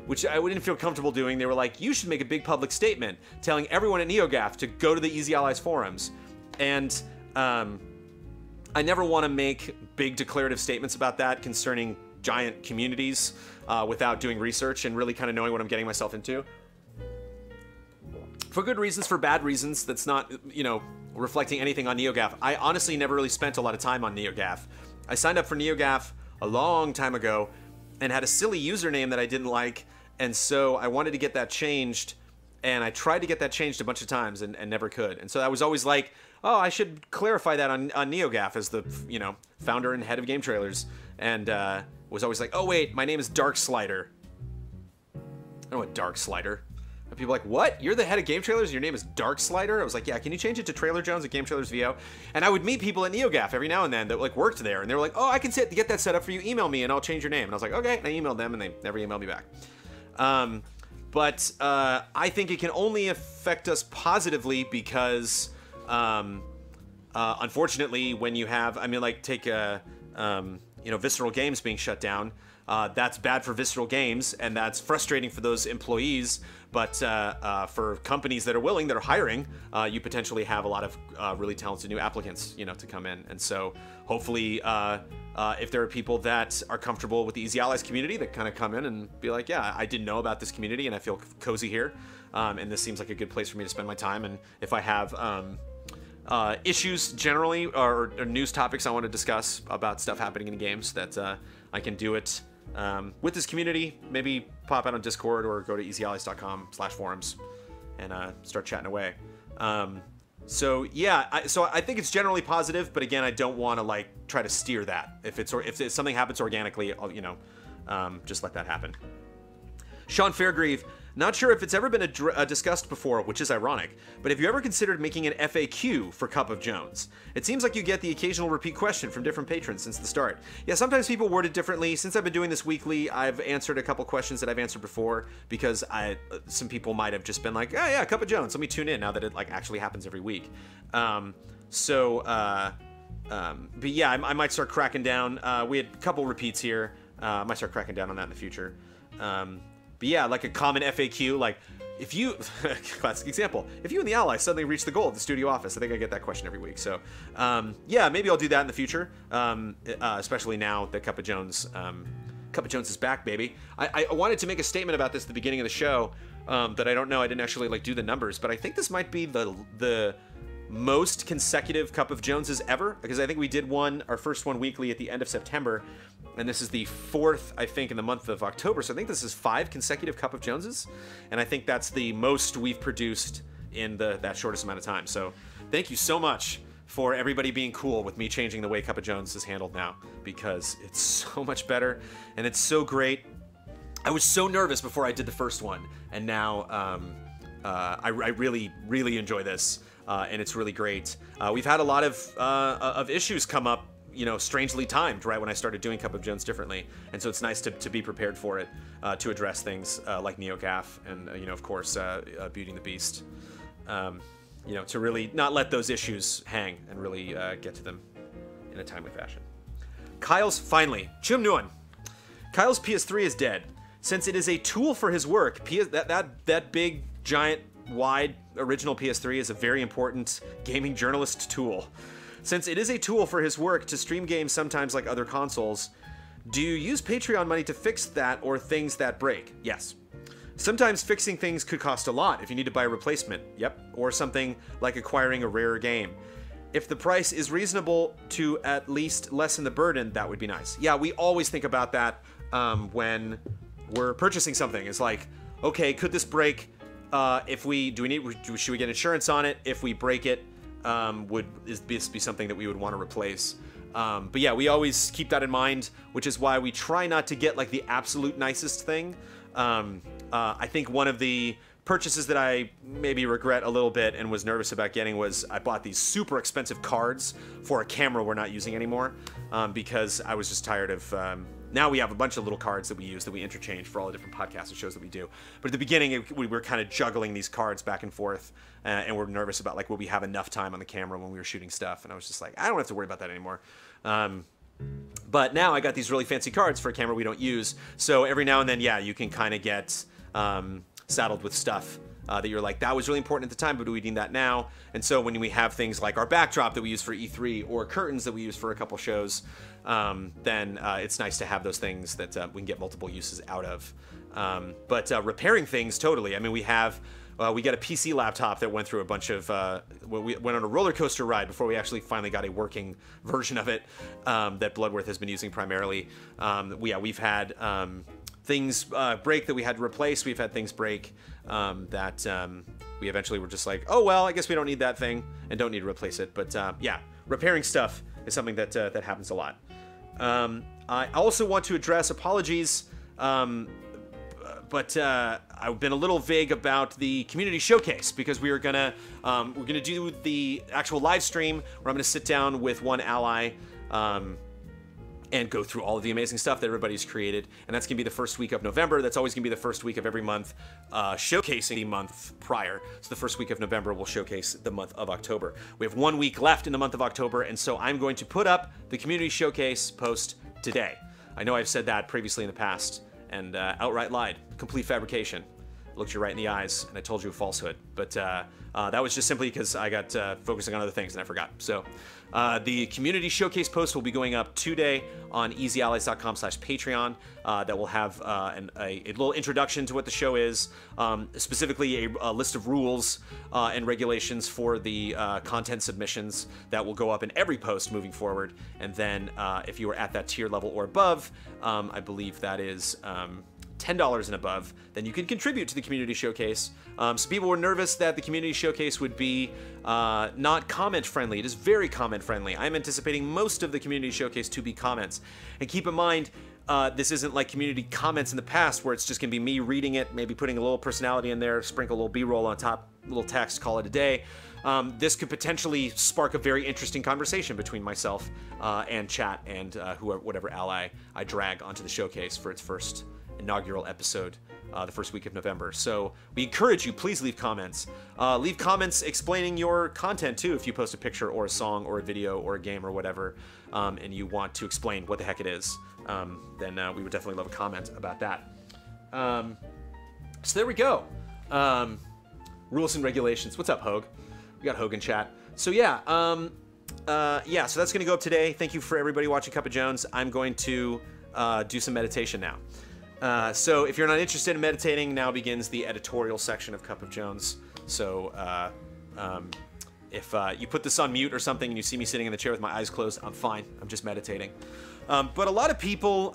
which I wouldn't feel comfortable doing. They were like, you should make a big public statement telling everyone at NeoGAF to go to the Easy Allies forums. And I never want to make big declarative statements about that concerning giant communities without doing research and really kind of knowing what I'm getting myself into. For good reasons, for bad reasons, that's not, reflecting anything on NeoGAF. I honestly never really spent a lot of time on NeoGAF. I signed up for NeoGAF a long time ago and had a silly username that I didn't like, and so I wanted to get that changed, and I tried to get that changed a bunch of times and never could. And so I was always like, oh, I should clarify that on NeoGAF as the, founder and head of Game Trailers, and was always like, oh wait, my name is Dark Slider. I don't know what Dark Slider. And people are like, what? You're the head of Game Trailers? Your name is Dark Slider? I was like, yeah, can you change it to Trailer Jones at Game Trailers VO? And I would meet people at NeoGAF every now and then that like worked there, and they were like, oh, I can get that set up for you. Email me and I'll change your name. And I was like, okay. And I emailed them and they never emailed me back. But I think it can only affect us positively because, unfortunately, when you have, take Visceral Games being shut down. That's bad for Visceral Games, and that's frustrating for those employees. But for companies that are hiring, you potentially have a lot of really talented new applicants, to come in. And so hopefully, if there are people that are comfortable with the Easy Allies community that kind of come in and be like, yeah, I didn't know about this community and I feel cozy here, and this seems like a good place for me to spend my time. And if I have issues generally or news topics I want to discuss about stuff happening in games, that I can do it with this community, maybe pop out on Discord or go to easyallies.com/forums and start chatting away. So yeah, I think it's generally positive, but again, I don't want to like try to steer that. If something happens organically, I'll, just let that happen. Sean Fairgrieve, not sure if it's ever been discussed before, which is ironic, but have you ever considered making an FAQ for Cup of Jones? It seems like you get the occasional repeat question from different patrons since the start. Yeah, sometimes people word it differently. Since I've been doing this weekly, I've answered a couple questions that I've answered before because some people might have just been like, oh yeah, Cup of Jones, let me tune in now that it like actually happens every week. But yeah, I might start cracking down. We had a couple repeats here. I might start cracking down on that in the future. But yeah, like a common FAQ, like if you, classic example, if you and the Allies suddenly reach the goal at the studio office, I think I get that question every week. So yeah, maybe I'll do that in the future, especially now that Cup of Jones is back, baby. I wanted to make a statement about this at the beginning of the show that I don't know, I didn't actually like do the numbers, but I think this might be the most consecutive Cup of Joneses ever, because I think we did our first one weekly at the end of September, and this is the fourth, I think, in the month of October, so I think this is 5 consecutive Cup of Joneses, and I think that's the most we've produced in that shortest amount of time. So thank you so much for everybody being cool with me changing the way Cup of Jones is handled now, because it's so much better, and it's so great. I was so nervous before I did the first one, and now I really, really enjoy this. And it's really great. We've had a lot of issues come up, strangely timed, right when I started doing Cup of Jones differently. And so it's nice to be prepared for it, to address things like NeoGAF and, of course, Beauty and the Beast. To really not let those issues hang and really get to them in a timely fashion. Finally, Chum Nguyen. Kyle's PS3 is dead. Since it is a tool for his work, that big, giant, wide original PS3 is a very important gaming journalist tool. Since it is a tool for his work to stream games sometimes like other consoles, do you use Patreon money to fix that or things that break? Yes. Sometimes fixing things could cost a lot if you need to buy a replacement. Yep. Or something like acquiring a rarer game. If the price is reasonable to at least lessen the burden, that would be nice. Yeah, we always think about that when we're purchasing something. It's like, okay, could this break? Should we get insurance on it? If we break it, would this be something that we would want to replace? But yeah, we always keep that in mind, which is why we try not to get like the absolute nicest thing. I think one of the purchases that I maybe regret a little bit and was nervous about getting was I bought these super expensive cards for a camera we're not using anymore, because I was just tired of... now we have a bunch of little cards that we use that we interchange for all the different podcasts and shows that we do. But at the beginning, we were kind of juggling these cards back and forth, and we're nervous about like, will we have enough time on the camera when we were shooting stuff? And I was just like, I don't have to worry about that anymore. But now I got these really fancy cards for a camera we don't use. So every now and then, yeah, you can kind of get saddled with stuff that you're like, that was really important at the time, but do we need that now? And so when we have things like our backdrop that we use for E3 or curtains that we use for a couple shows, then it's nice to have those things that we can get multiple uses out of. But repairing things, totally. I mean, we got a PC laptop that went through a bunch of, we went on a roller coaster ride before we actually finally got a working version of it that Bloodworth has been using primarily. We've had things break that we had to replace. We've had things break that we eventually were just like, oh, well, I guess we don't need that thing and don't need to replace it. But yeah, repairing stuff is something that that happens a lot. I also want to address apologies, but I've been a little vague about the community showcase because we're gonna do the actual live stream where I'm gonna sit down with one ally and go through all of the amazing stuff that everybody's created, and that's gonna be the first week of November. That's always gonna be the first week of every month, showcasing the month prior. So the first week of November will showcase the month of October. We have 1 week left in the month of October, and so I'm going to put up the community showcase post today. I know I've said that previously in the past, and outright lied. Complete fabrication. Looked you right in the eyes, and I told you a falsehood. But that was just simply because I got focusing on other things and I forgot. So the community showcase post will be going up today on easyallies.com/Patreon. That will have a little introduction to what the show is, specifically a list of rules and regulations for the content submissions that will go up in every post moving forward. And then if you are at that tier level or above, I believe that is... $10 and above, then you can contribute to the community showcase. Some people were nervous that the community showcase would be not comment friendly. It is very comment friendly. I'm anticipating most of the community showcase to be comments. And keep in mind, this isn't like community comments in the past where it's just gonna be me reading it, maybe putting a little personality in there, sprinkle a little B-roll on top, a little text, call it a day. This could potentially spark a very interesting conversation between myself and chat and whatever ally I drag onto the showcase for its first inaugural episode the first week of November. So we encourage you, please leave comments. Leave comments explaining your content too. If you post a picture or a song or a video or a game or whatever, and you want to explain what the heck it is, then we would definitely love a comment about that. So there we go. Rules and regulations. What's up, Hogue? We got Hogue in chat. So yeah, so that's gonna go up today. Thank you for everybody watching Cup of Jones. I'm going to do some meditation now. So if you're not interested in meditating, now begins the editorial section of Cup of Jones. So if you put this on mute or something and you see me sitting in the chair with my eyes closed, I'm fine. I'm just meditating. But a lot of people,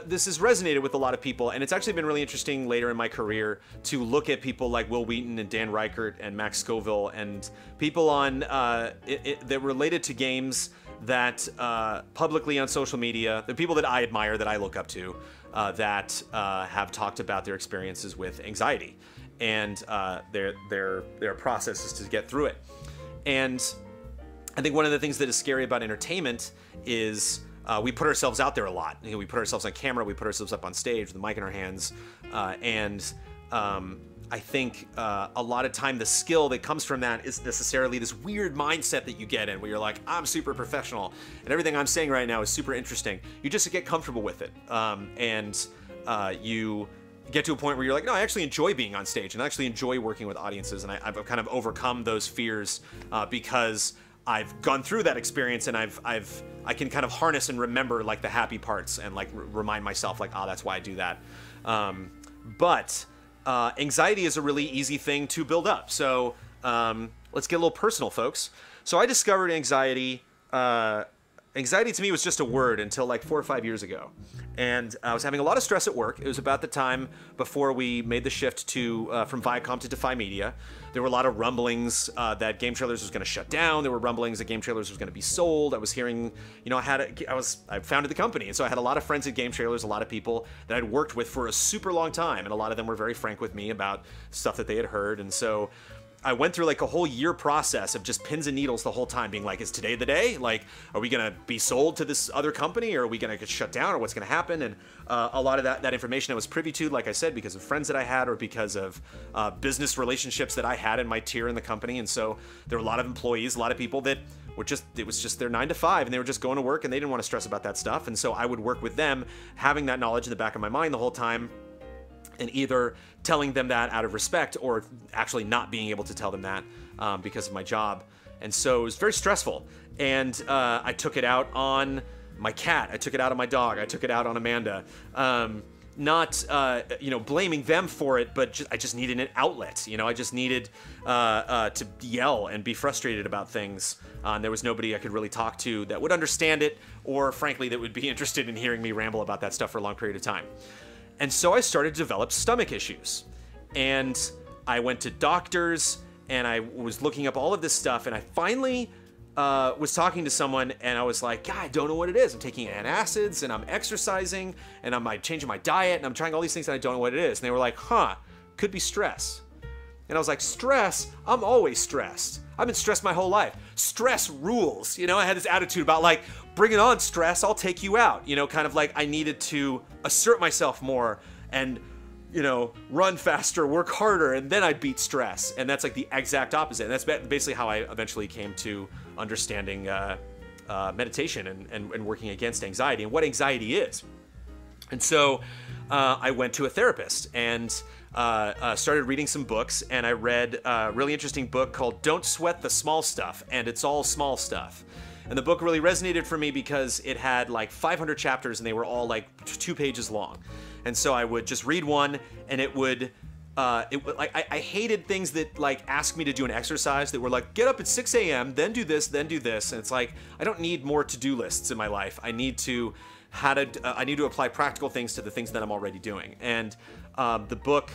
this has resonated with a lot of people, and it's actually been really interesting later in my career to look at people like Will Wheaton and Dan Reichert and Max Scoville and people on that related to games that publicly on social media, the people that I admire, that I look up to, that have talked about their experiences with anxiety and their processes to get through it. And I think one of the things that is scary about entertainment is we put ourselves out there a lot. You know, we put ourselves on camera, we put ourselves up on stage with the mic in our hands, I think a lot of time the skill that comes from that is necessarily this weird mindset that you get in where you're like, I'm super professional and everything I'm saying right now is super interesting. You just get comfortable with it. You get to a point where you're like, no, I actually enjoy being on stage and I actually enjoy working with audiences, and I've kind of overcome those fears because I've gone through that experience, and I can kind of harness and remember like the happy parts and like remind myself like, oh, that's why I do that. Anxiety is a really easy thing to build up. So let's get a little personal, folks. So I discovered anxiety anxiety to me was just a word until like 4 or 5 years ago. And I was having a lot of stress at work. It was about the time before we made the shift to from Viacom to Defy Media. There were a lot of rumblings that Game Trailers was going to shut down. There were rumblings that Game Trailers was going to be sold. I was hearing, you know, I founded the company, and so I had a lot of friends at Game Trailers, a lot of people that I'd worked with for a super long time, and a lot of them were very frank with me about stuff that they had heard. And so I went through like a whole year process of just pins and needles the whole time, being like, is today the day? Like, are we gonna be sold to this other company, or are we gonna get shut down, or what's gonna happen? And a lot of that information I was privy to, like I said, because of friends that I had, or because of business relationships that I had in my tier in the company. And so there were a lot of employees, a lot of people that were just, it was just their 9 to 5, and they were just going to work, and they didn't want to stress about that stuff. And so I would work with them, having that knowledge in the back of my mind the whole time, and either telling them that out of respect, or actually not being able to tell them that because of my job. And so it was very stressful. And I took it out on my cat. I took it out on my dog. I took it out on Amanda. Not, you know, blaming them for it, but I just needed an outlet. You know, I just needed to yell and be frustrated about things. And there was nobody I could really talk to that would understand it, or frankly, that would be interested in hearing me ramble about that stuff for a long period of time. And so I started to develop stomach issues. And I went to doctors, and I was looking up all of this stuff, and I finally was talking to someone, and I was like, God, I don't know what it is. I'm taking antacids, and I'm exercising, and I'm changing my diet, and I'm trying all these things, and I don't know what it is. And they were like, could be stress. And I was like, stress? I'm always stressed. I've been stressed my whole life. Stress rules. You know, I had this attitude about like, bring it on, stress, I'll take you out. You know, kind of like I needed to assert myself more and, you know, run faster, work harder, and then I'd beat stress. And that's like the exact opposite. And that's basically how I eventually came to understanding meditation and working against anxiety and what anxiety is. And so I went to a therapist and started reading some books, and I read a really interesting book called Don't Sweat the Small Stuff, and It's All Small Stuff. And the book really resonated for me because it had like 500 chapters, and they were all like 2 pages long. And so I would just read one, and it would I hated things that like asked me to do an exercise that were like, get up at 6 a.m., then do this, then do this. And it's like, I don't need more to-do lists in my life. I need to I need to apply practical things to the things that I'm already doing. And the book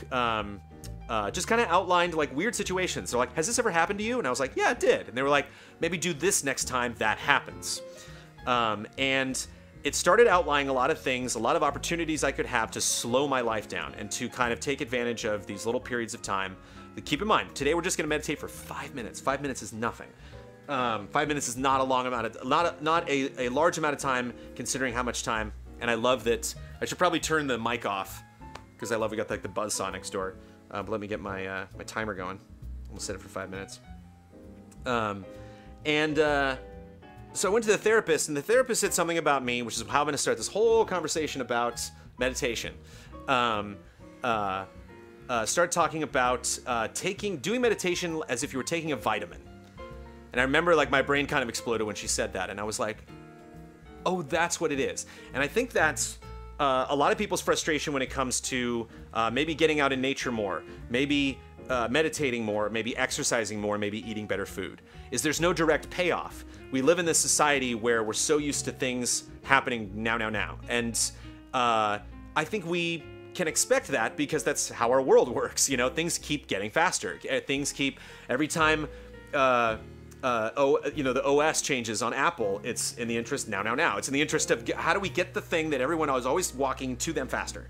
just kind of outlined like weird situations. They're like, has this ever happened to you? And I was like, yeah, it did. And they were like, maybe do this next time that happens. And it started outlining a lot of things, a lot of opportunities I could have to slow my life down and to kind of take advantage of these little periods of time. But keep in mind, today we're just going to meditate for 5 minutes. 5 minutes is nothing. 5 minutes is not a long amount of, not a large amount of time considering how much time. And I love that. I should probably turn the mic off because I love we got like the buzzsaw next door. But let me get my my timer going. We'll set it for 5 minutes. So I went to the therapist, and the therapist said something about me, which is how I'm going to start this whole conversation about meditation. Start talking about doing meditation as if you were taking a vitamin. And I remember like my brain kind of exploded when she said that, and I was like, oh, that's what it is. And I think that's a lot of people's frustration when it comes to maybe getting out in nature more, maybe meditating more, maybe exercising more, maybe eating better food, is there's no direct payoff. We live in this society where we're so used to things happening now. And I think we can expect that because that's how our world works. You know, things keep getting faster. Things keep, every time, you know, the OS changes on Apple, it's in the interest now. It's in the interest of how do we get the thing that everyone is always walking to them faster.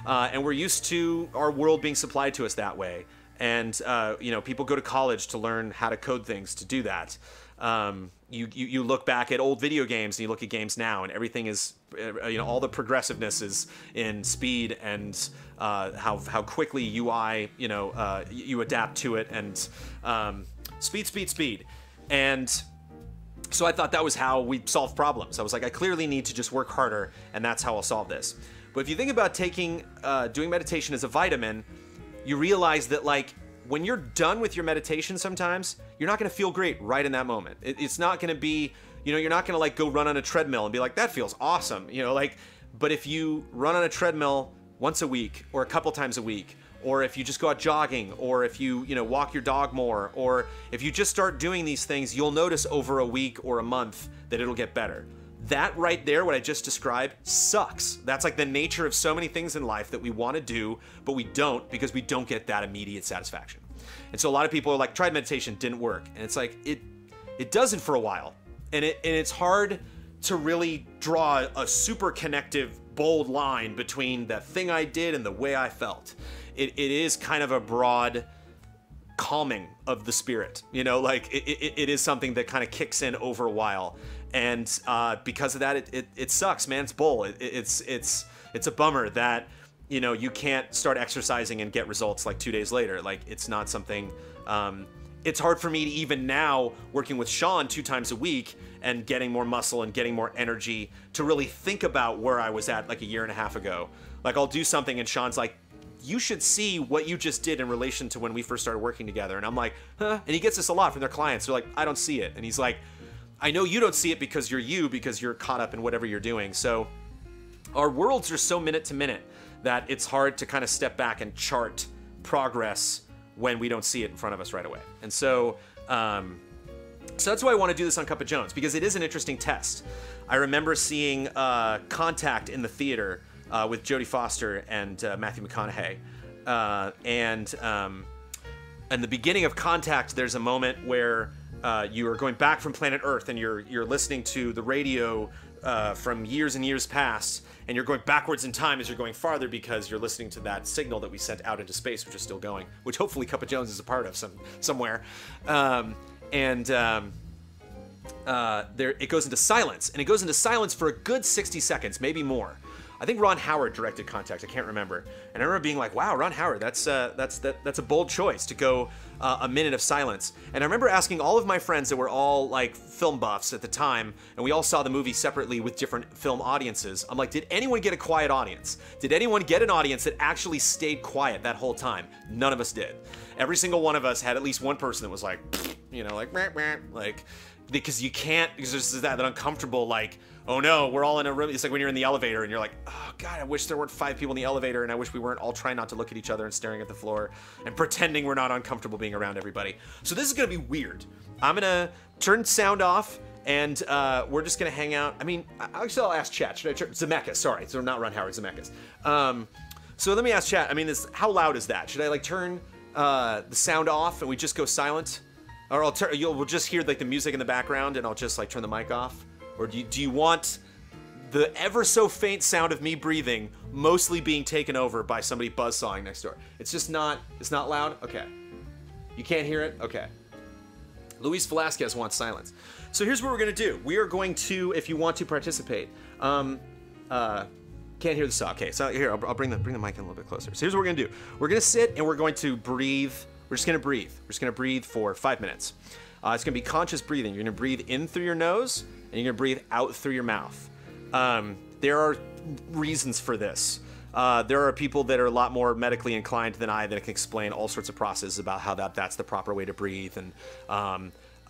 And we're used to our world being supplied to us that way. And, you know, people go to college to learn how to code things to do that. You look back at old video games and you look at games now, and everything is, you know, all the progressiveness is in speed and how quickly UI, you know, you adapt to it, and speed. And so I thought that was how we solve problems. I was like, I clearly need to just work harder, and that's how I'll solve this. But if you think about doing meditation as a vitamin, you realize that like when you're done with your meditation, sometimes you're not going to feel great right in that moment. It's not going to be, you know, you're not going to like go run on a treadmill and be like, that feels awesome, you know, like. But if you run on a treadmill once a week or a couple times a week, or if you just go out jogging, or if you know, walk your dog more, or if you just start doing these things, you'll notice over a week or a month that it'll get better. that right there, what I just described, sucks. That's like the nature of so many things in life that we want to do, but we don't because we don't get that immediate satisfaction. And so a lot of people are like, tried meditation, didn't work. And it's like, it doesn't for a while. And it's hard to really draw a super connective, bold line between the thing I did and the way I felt. It is kind of a broad calming of the spirit, you know, like it is something that kind of kicks in over a while. And because of that, it sucks, man. It's bull. It's a bummer that, you know, you can't start exercising and get results like 2 days later. Like, it's not something, it's hard for me to even now, working with Sean 2 times a week and getting more muscle and getting more energy, to really think about where I was at like a year and a half ago. Like, I'll do something and Sean's like, you should see what you just did in relation to when we first started working together. And I'm like, huh? And he gets this a lot from their clients. They're like, I don't see it. And he's like, I know you don't see it because you're caught up in whatever you're doing. So our worlds are so minute to minute that it's hard to kind of step back and chart progress when we don't see it in front of us right away. And so, so that's why I want to do this on Cup of Jones, because it is an interesting test. I remember seeing Contact in the theater with Jodie Foster and Matthew McConaughey. In the beginning of Contact, there's a moment where you are going back from planet Earth and you're listening to the radio from years and years past, and you're going backwards in time as you're going farther because you're listening to that signal that we sent out into space, which is still going, which hopefully Cup of Jones is a part of somewhere. There it goes into silence, and it goes into silence for a good 60 seconds, maybe more. I think Ron Howard directed Contact. I can't remember. And I remember being like, "Wow, Ron Howard, that's a bold choice to go a minute of silence." And I remember asking all of my friends that were all like film buffs at the time, and we all saw the movie separately with different film audiences. I'm like, "Did anyone get a quiet audience? Did anyone get an audience that actually stayed quiet that whole time?" None of us did. Every single one of us had at least one person that was like, you know, like, meh, meh, like, because you can't, because there's that uncomfortable, like, oh no, we're all in a room. It's like when you're in the elevator and you're like, oh God, I wish there weren't 5 people in the elevator, and I wish we weren't all trying not to look at each other and staring at the floor and pretending we're not uncomfortable being around everybody. So this is gonna be weird. I'm gonna turn sound off, and we're just gonna hang out. I mean, actually I'll ask chat. Should I turn, Zemeckis, sorry, so not Ron Howard, Zemeckis. So let me ask chat, I mean, how loud is that? Should I like turn the sound off and we just go silent? Or we'll just hear like the music in the background and I'll just like turn the mic off? Or do you want the ever so faint sound of me breathing mostly being taken over by somebody buzzsawing next door? It's just not, it's not loud? Okay. You can't hear it? Okay. Luis Velasquez wants silence. So here's what we're gonna do. We are going to, if you want to participate, can't hear the saw. Okay, so here, I'll bring the mic in a little bit closer. So here's what we're gonna do. We're gonna sit and we're going to breathe. We're just gonna breathe. We're just gonna breathe for 5 minutes. It's gonna be conscious breathing. You're gonna breathe in through your nose and you're gonna breathe out through your mouth. There are reasons for this. There are people that are a lot more medically inclined than I that can explain all sorts of processes about how that's the proper way to breathe. And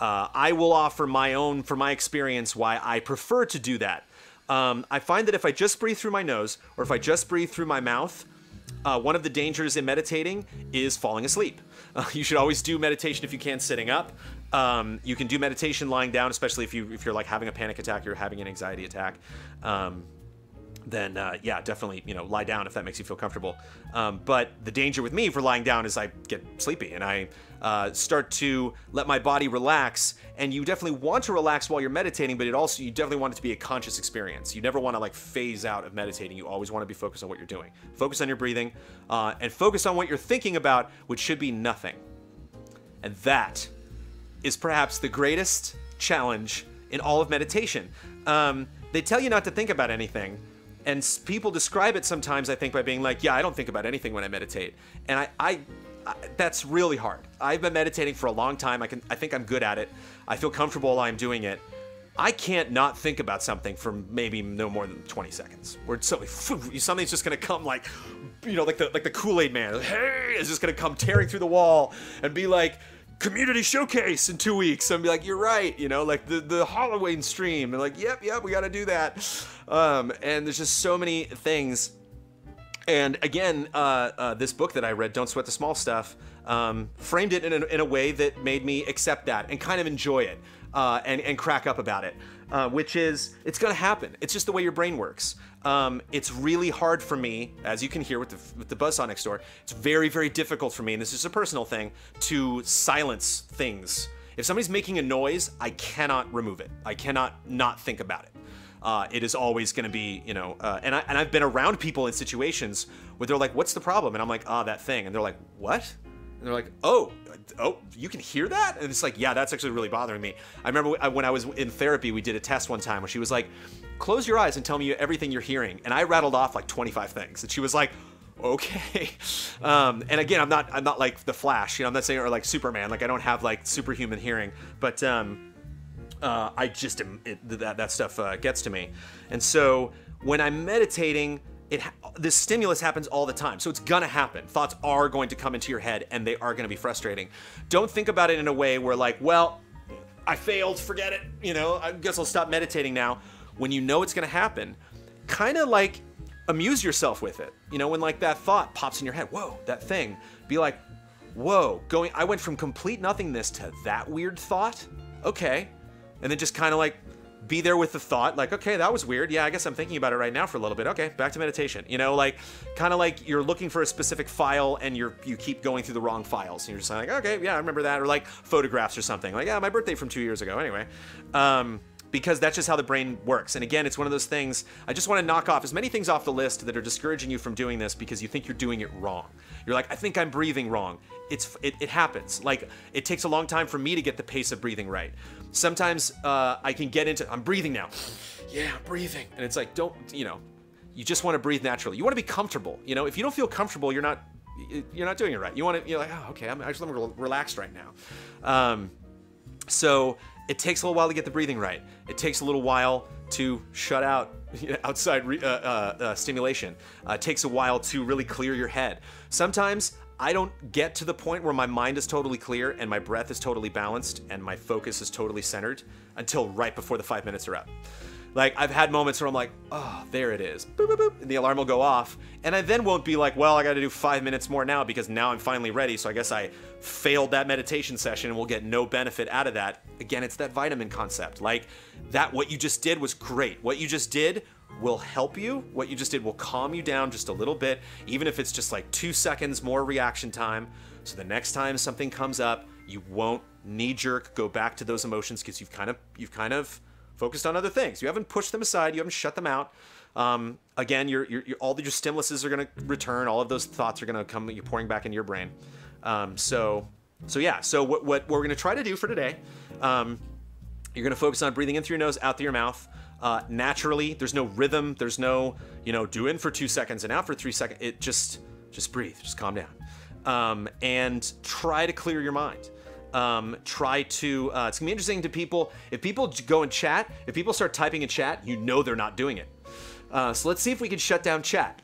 I will offer from my experience, why I prefer to do that. I find that if I just breathe through my nose or if I just breathe through my mouth, one of the dangers in meditating is falling asleep. You should always do meditation if you can sitting up. You can do meditation lying down, especially if you're like having a panic attack or having an anxiety attack. Then yeah, definitely, you know, lie down if that makes you feel comfortable. But the danger with me for lying down is I get sleepy and I start to let my body relax. And you definitely want to relax while you're meditating, but you definitely want it to be a conscious experience. You never want to like phase out of meditating. You always want to be focused on what you're doing. Focus on your breathing and focus on what you're thinking about, which should be nothing. And that is perhaps the greatest challenge in all of meditation. They tell you not to think about anything. And people describe it sometimes, I think, by being like, yeah, I don't think about anything when I meditate. And I that's really hard. I've been meditating for a long time. I think I'm good at it. I feel comfortable while I'm doing it. I can't not think about something for maybe no more than 20 seconds. Where something's just gonna come like, you know, like the Kool-Aid Man. Hey, it's just gonna come tearing through the wall and be like, community showcase in 2 weeks, and be like, you're right, you know, like the Halloween stream, and like, yep, we got to do that. And there's just so many things. And again, this book that I read, Don't Sweat the Small Stuff, framed it in a way that made me accept that and kind of enjoy it. and crack up about it, which is, it's gonna happen. It's just the way your brain works. It's really hard for me, as you can hear with the buzzsaw next door, it's very, very difficult for me, and this is a personal thing, to silence things. If somebody's making a noise, I cannot remove it. I cannot not think about it. It is always going to be, you know, and I've been around people in situations where they're like, what's the problem? And I'm like, that thing. And they're like, what? And they're like, oh, you can hear that? And it's like, yeah, that's actually really bothering me. I remember when I was in therapy, we did a test one time where she was like, close your eyes and tell me everything you're hearing. And I rattled off like 25 things. And she was like, okay. And again, I'm not like the Flash, you know, I'm not saying, or like Superman, like I don't have like superhuman hearing, but, I just that stuff gets to me. And so when I'm meditating, this stimulus happens all the time. So it's gonna happen. Thoughts are going to come into your head and they are gonna be frustrating. Don't think about it in a way where like, well, I failed, forget it. You know, I guess I'll stop meditating now. When you know it's gonna happen, kind of like amuse yourself with it. You know, when like that thought pops in your head, whoa, that thing, be like, whoa, I went from complete nothingness to that weird thought. Okay. And then just kind of like be there with the thought, like, okay, that was weird. Yeah, I guess I'm thinking about it right now for a little bit. Okay, back to meditation. You know, like kind of like you're looking for a specific file and you keep going through the wrong files. And you're just like, okay, yeah, I remember that. Or like photographs or something. Like, yeah, my birthday from 2 years ago. Anyway, because that's just how the brain works. And again, it's one of those things, I just want to knock off as many things off the list that are discouraging you from doing this because you think you're doing it wrong. You're like, I think I'm breathing wrong. It happens. Like, it takes a long time for me to get the pace of breathing right. Sometimes I can get into, I'm breathing now. Yeah, I'm breathing. And it's like, don't, you know, you just want to breathe naturally. You want to be comfortable. You know, if you don't feel comfortable, you're not doing it right. You want to, you're like, oh, okay, I'm actually relaxed right now. So it takes a little while to get the breathing right. It takes a little while to shut out outside stimulation. It takes a while to really clear your head. Sometimes I don't get to the point where my mind is totally clear and my breath is totally balanced and my focus is totally centered until right before the 5 minutes are up. Like, I've had moments where I'm like, oh, there it is. Boop, boop, boop. And the alarm will go off. And I then won't be like, well, I got to do 5 minutes more now because now I'm finally ready. So I guess I failed that meditation session and will get no benefit out of that. Again, it's that vitamin concept. Like, that what you just did was great. What you just did will help you. What you just did will calm you down just a little bit, even if it's just like 2 seconds more reaction time. So the next time something comes up, you won't knee-jerk go back to those emotions because you've kind of focused on other things. You haven't pushed them aside. You haven't shut them out. Again, all your stimuluses are going to return. All of those thoughts are going to come. You're pouring back into your brain. So yeah. So what we're going to try to do for today, you're going to focus on breathing in through your nose, out through your mouth. Naturally, there's no rhythm. There's no, do in for 2 seconds and out for 3 seconds. It just breathe. Just calm down. And try to clear your mind. Try to, it's gonna be interesting to people. If people go and chat, if people start typing in chat, they're not doing it. So let's see if we can shut down chat.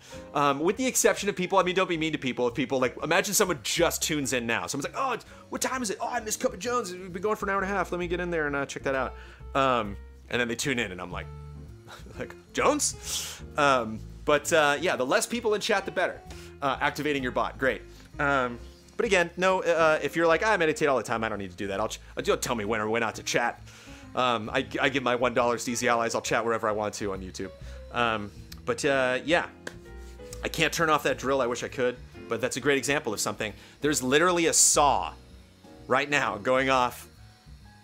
With the exception of people, don't be mean to people. If people, like, imagine someone just tunes in now. Someone's like, oh, what time is it? Oh, I missed Cup of Jones. We've been going for an hour and a half. Let me get in there and check that out. And then they tune in and I'm like, Jones? Yeah, the less people in chat, the better. Activating your bot, great. But again, no, if you're like, I meditate all the time, I don't need to do that. You'll tell me when or when not to chat. I give my $1 to Easy Allies. I'll chat wherever I want to on YouTube. Yeah, I can't turn off that drill. I wish I could, but that's a great example of something. There's literally a saw right now going off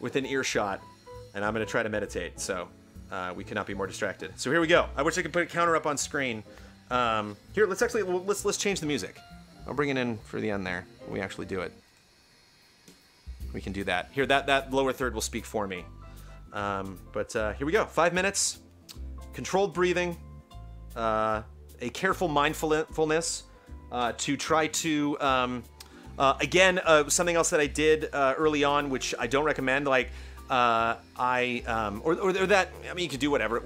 within earshot, and I'm going to try to meditate. So we cannot be more distracted. So here we go. I wish I could put a counter up on screen. Here, let's change the music. I'll bring it in for the end there. We actually do it. We can do that. Here, that lower third will speak for me. Here we go. 5 minutes, controlled breathing, a careful mindfulness to try to, again, something else that I did early on, which I don't recommend, like, or that, you can do whatever.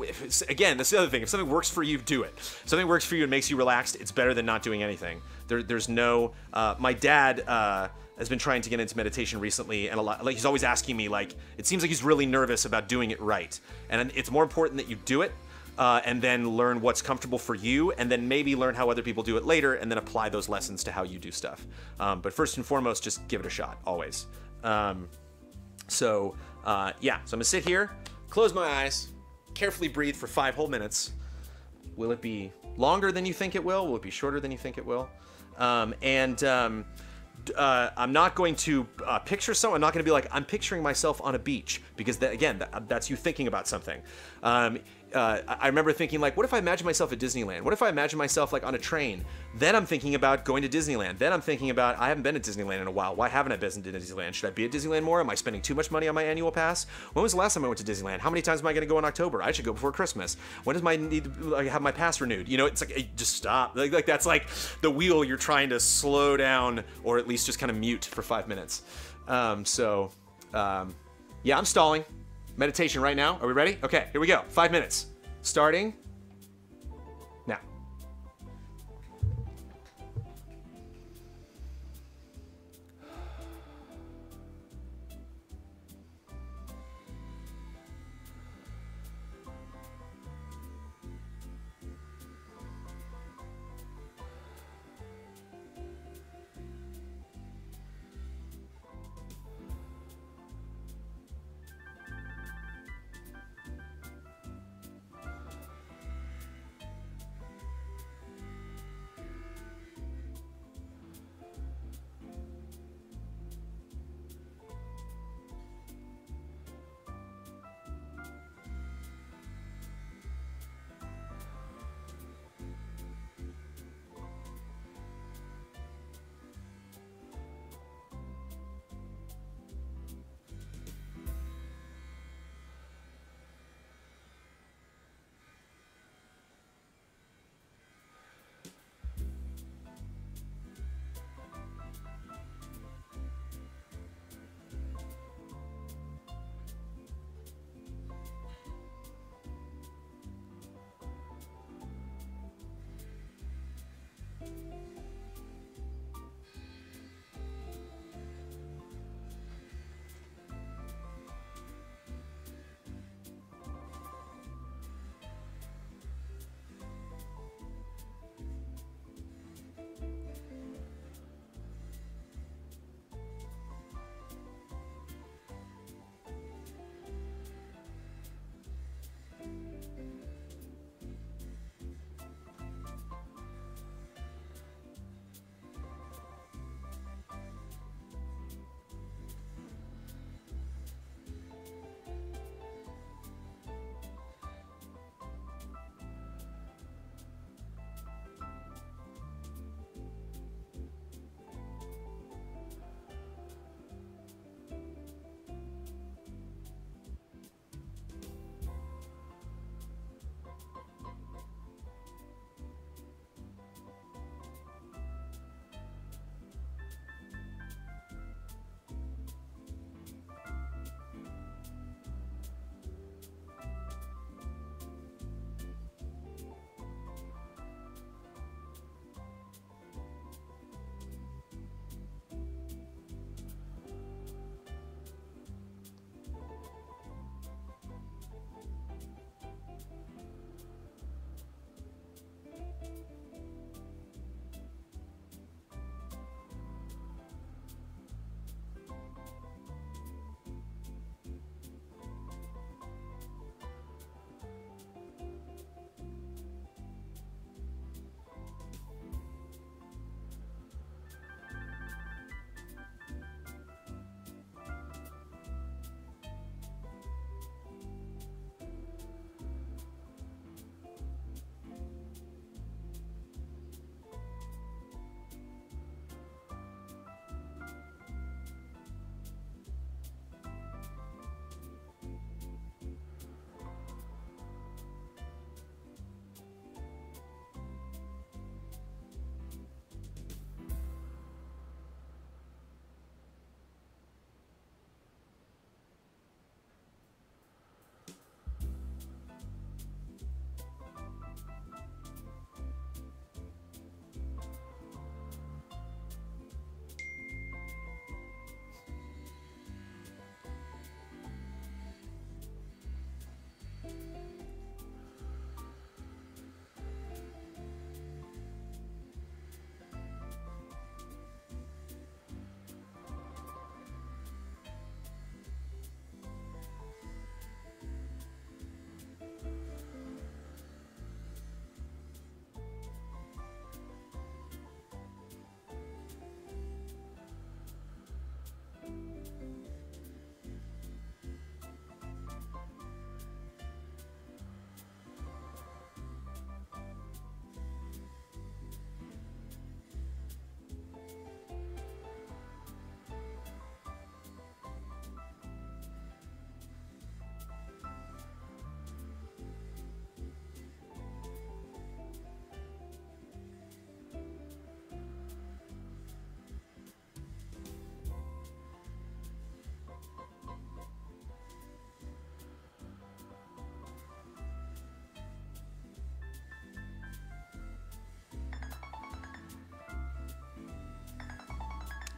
Again, that's the other thing. If something works for you, do it. If something works for you and makes you relaxed, it's better than not doing anything. There's no, my dad has been trying to get into meditation recently, and he's always asking me, like, it seems like he's really nervous about doing it right. And it's more important that you do it, and then learn what's comfortable for you, and then maybe learn how other people do it later, and then apply those lessons to how you do stuff. But first and foremost, just give it a shot, always. Yeah, so I'm gonna sit here, close my eyes, carefully breathe for 5 whole minutes. Will it be longer than you think it will? Will it be shorter than you think it will? I'm not going to picture someone. I'm not going to be like, I'm picturing myself on a beach, because that's you thinking about something. I remember thinking, like, what if I imagine myself at Disneyland? What if I imagine myself like on a train? Then I'm thinking about going to Disneyland. Then I'm thinking about, I haven't been at Disneyland in a while. Why haven't I been to Disneyland? Should I be at Disneyland more? Am I spending too much money on my annual pass? When was the last time I went to Disneyland? How many times am I going to go in October? I should go before Christmas. When does my need to have my pass renewed? You know, it's like, just stop. Like that's like the wheel you're trying to slow down, or at least just kind of mute for 5 minutes. Yeah, I'm stalling. Meditation right now. Are we ready? Okay, here we go. 5 minutes. Starting now.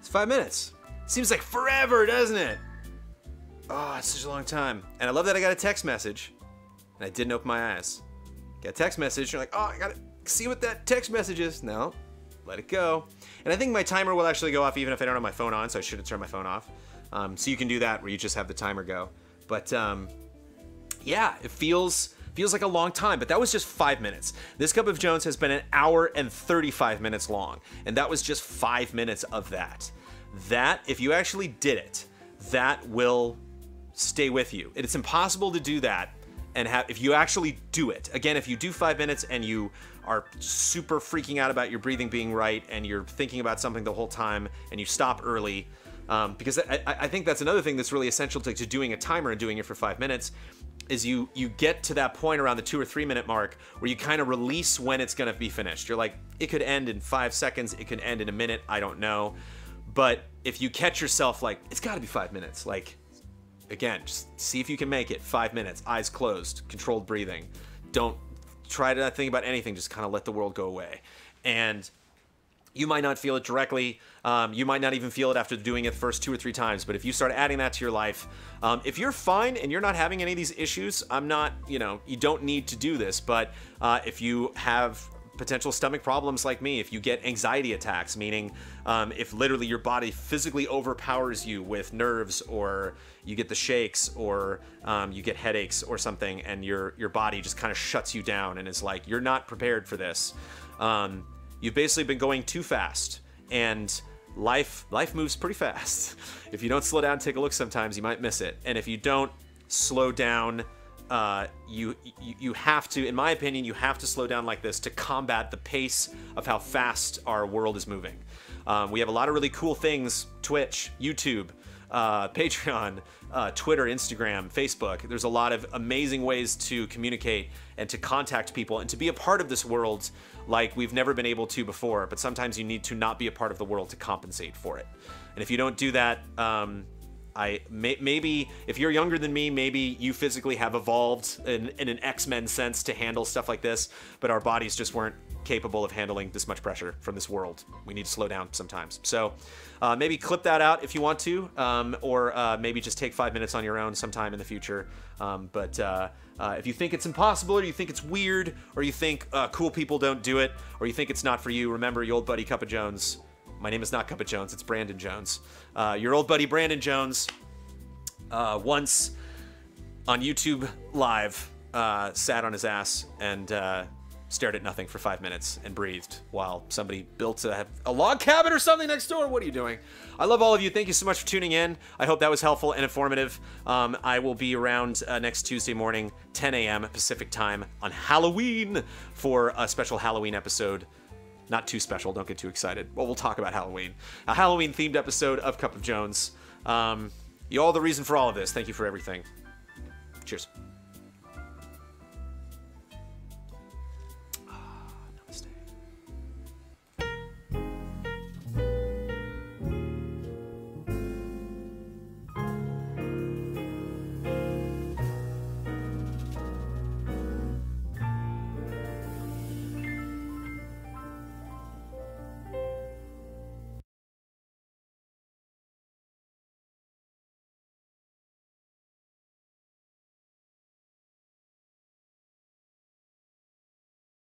It's 5 minutes. Seems like forever, doesn't it? Oh, it's such a long time. And I love that I got a text message, and I didn't open my eyes. Got a text message, you're like, oh, I gotta see what that text message is. No, let it go. And I think my timer will actually go off even if I don't have my phone on, so I should have turned my phone off. So you can do that where you just have the timer go. But yeah, it feels like a long time, but that was just 5 minutes. This Cup of Jones has been an hour and 35 minutes long, and that was just 5 minutes of that. That, if you actually did it, that will stay with you. It's impossible to do that and if you actually do it. Again, if you do 5 minutes and you are super freaking out about your breathing being right and you're thinking about something the whole time and you stop early, because I think that's another thing that's really essential to doing a timer and doing it for 5 minutes, is you get to that point around the 2 or 3 minute mark where you kind of release when it's gonna be finished. You're like, it could end in 5 seconds, it could end in a minute, I don't know. But if you catch yourself like, it's gotta be 5 minutes, like, again, just see if you can make it. 5 minutes, eyes closed, controlled breathing. Don't try to not think about anything, just kind of let the world go away. And you might not feel it directly. You might not even feel it after doing it the first 2 or 3 times. But if you start adding that to your life, if you're fine and you're not having any of these issues, you don't need to do this. But if you have potential stomach problems like me, if you get anxiety attacks, meaning if literally your body physically overpowers you with nerves, or you get the shakes, or you get headaches or something, and your body just kind of shuts you down and is like, you're not prepared for this. You've basically been going too fast, and life moves pretty fast. If you don't slow down, take a look sometimes, you might miss it. And if you don't slow down, you have to, in my opinion, you have to slow down like this to combat the pace of how fast our world is moving. We have a lot of really cool things: Twitch, YouTube, Patreon, Twitter, Instagram, Facebook. There's a lot of amazing ways to communicate and to contact people and to be a part of this world like we've never been able to before. But sometimes you need to not be a part of the world to compensate for it. And if you don't do that, maybe if you're younger than me, maybe you physically have evolved in an X-Men sense to handle stuff like this, but our bodies just weren't capable of handling this much pressure from this world. We need to slow down sometimes. So maybe clip that out if you want to, or maybe just take 5 minutes on your own sometime in the future. But if you think it's impossible, or you think it's weird, or you think cool people don't do it, or you think it's not for you, remember your old buddy Cup of Jones. My name is not Cup of Jones, it's Brandon Jones. Your old buddy Brandon Jones once on YouTube Live sat on his ass and stared at nothing for 5 minutes and breathed while somebody built a log cabin or something next door. What are you doing? I love all of you. Thank you so much for tuning in. I hope that was helpful and informative. I will be around next Tuesday morning, 10 a.m. Pacific time on Halloween for a special Halloween episode. Not too special, don't get too excited. Well, we'll talk about Halloween. A Halloween-themed episode of Cup of Jones. You all the reason for all of this. Thank you for everything. Cheers.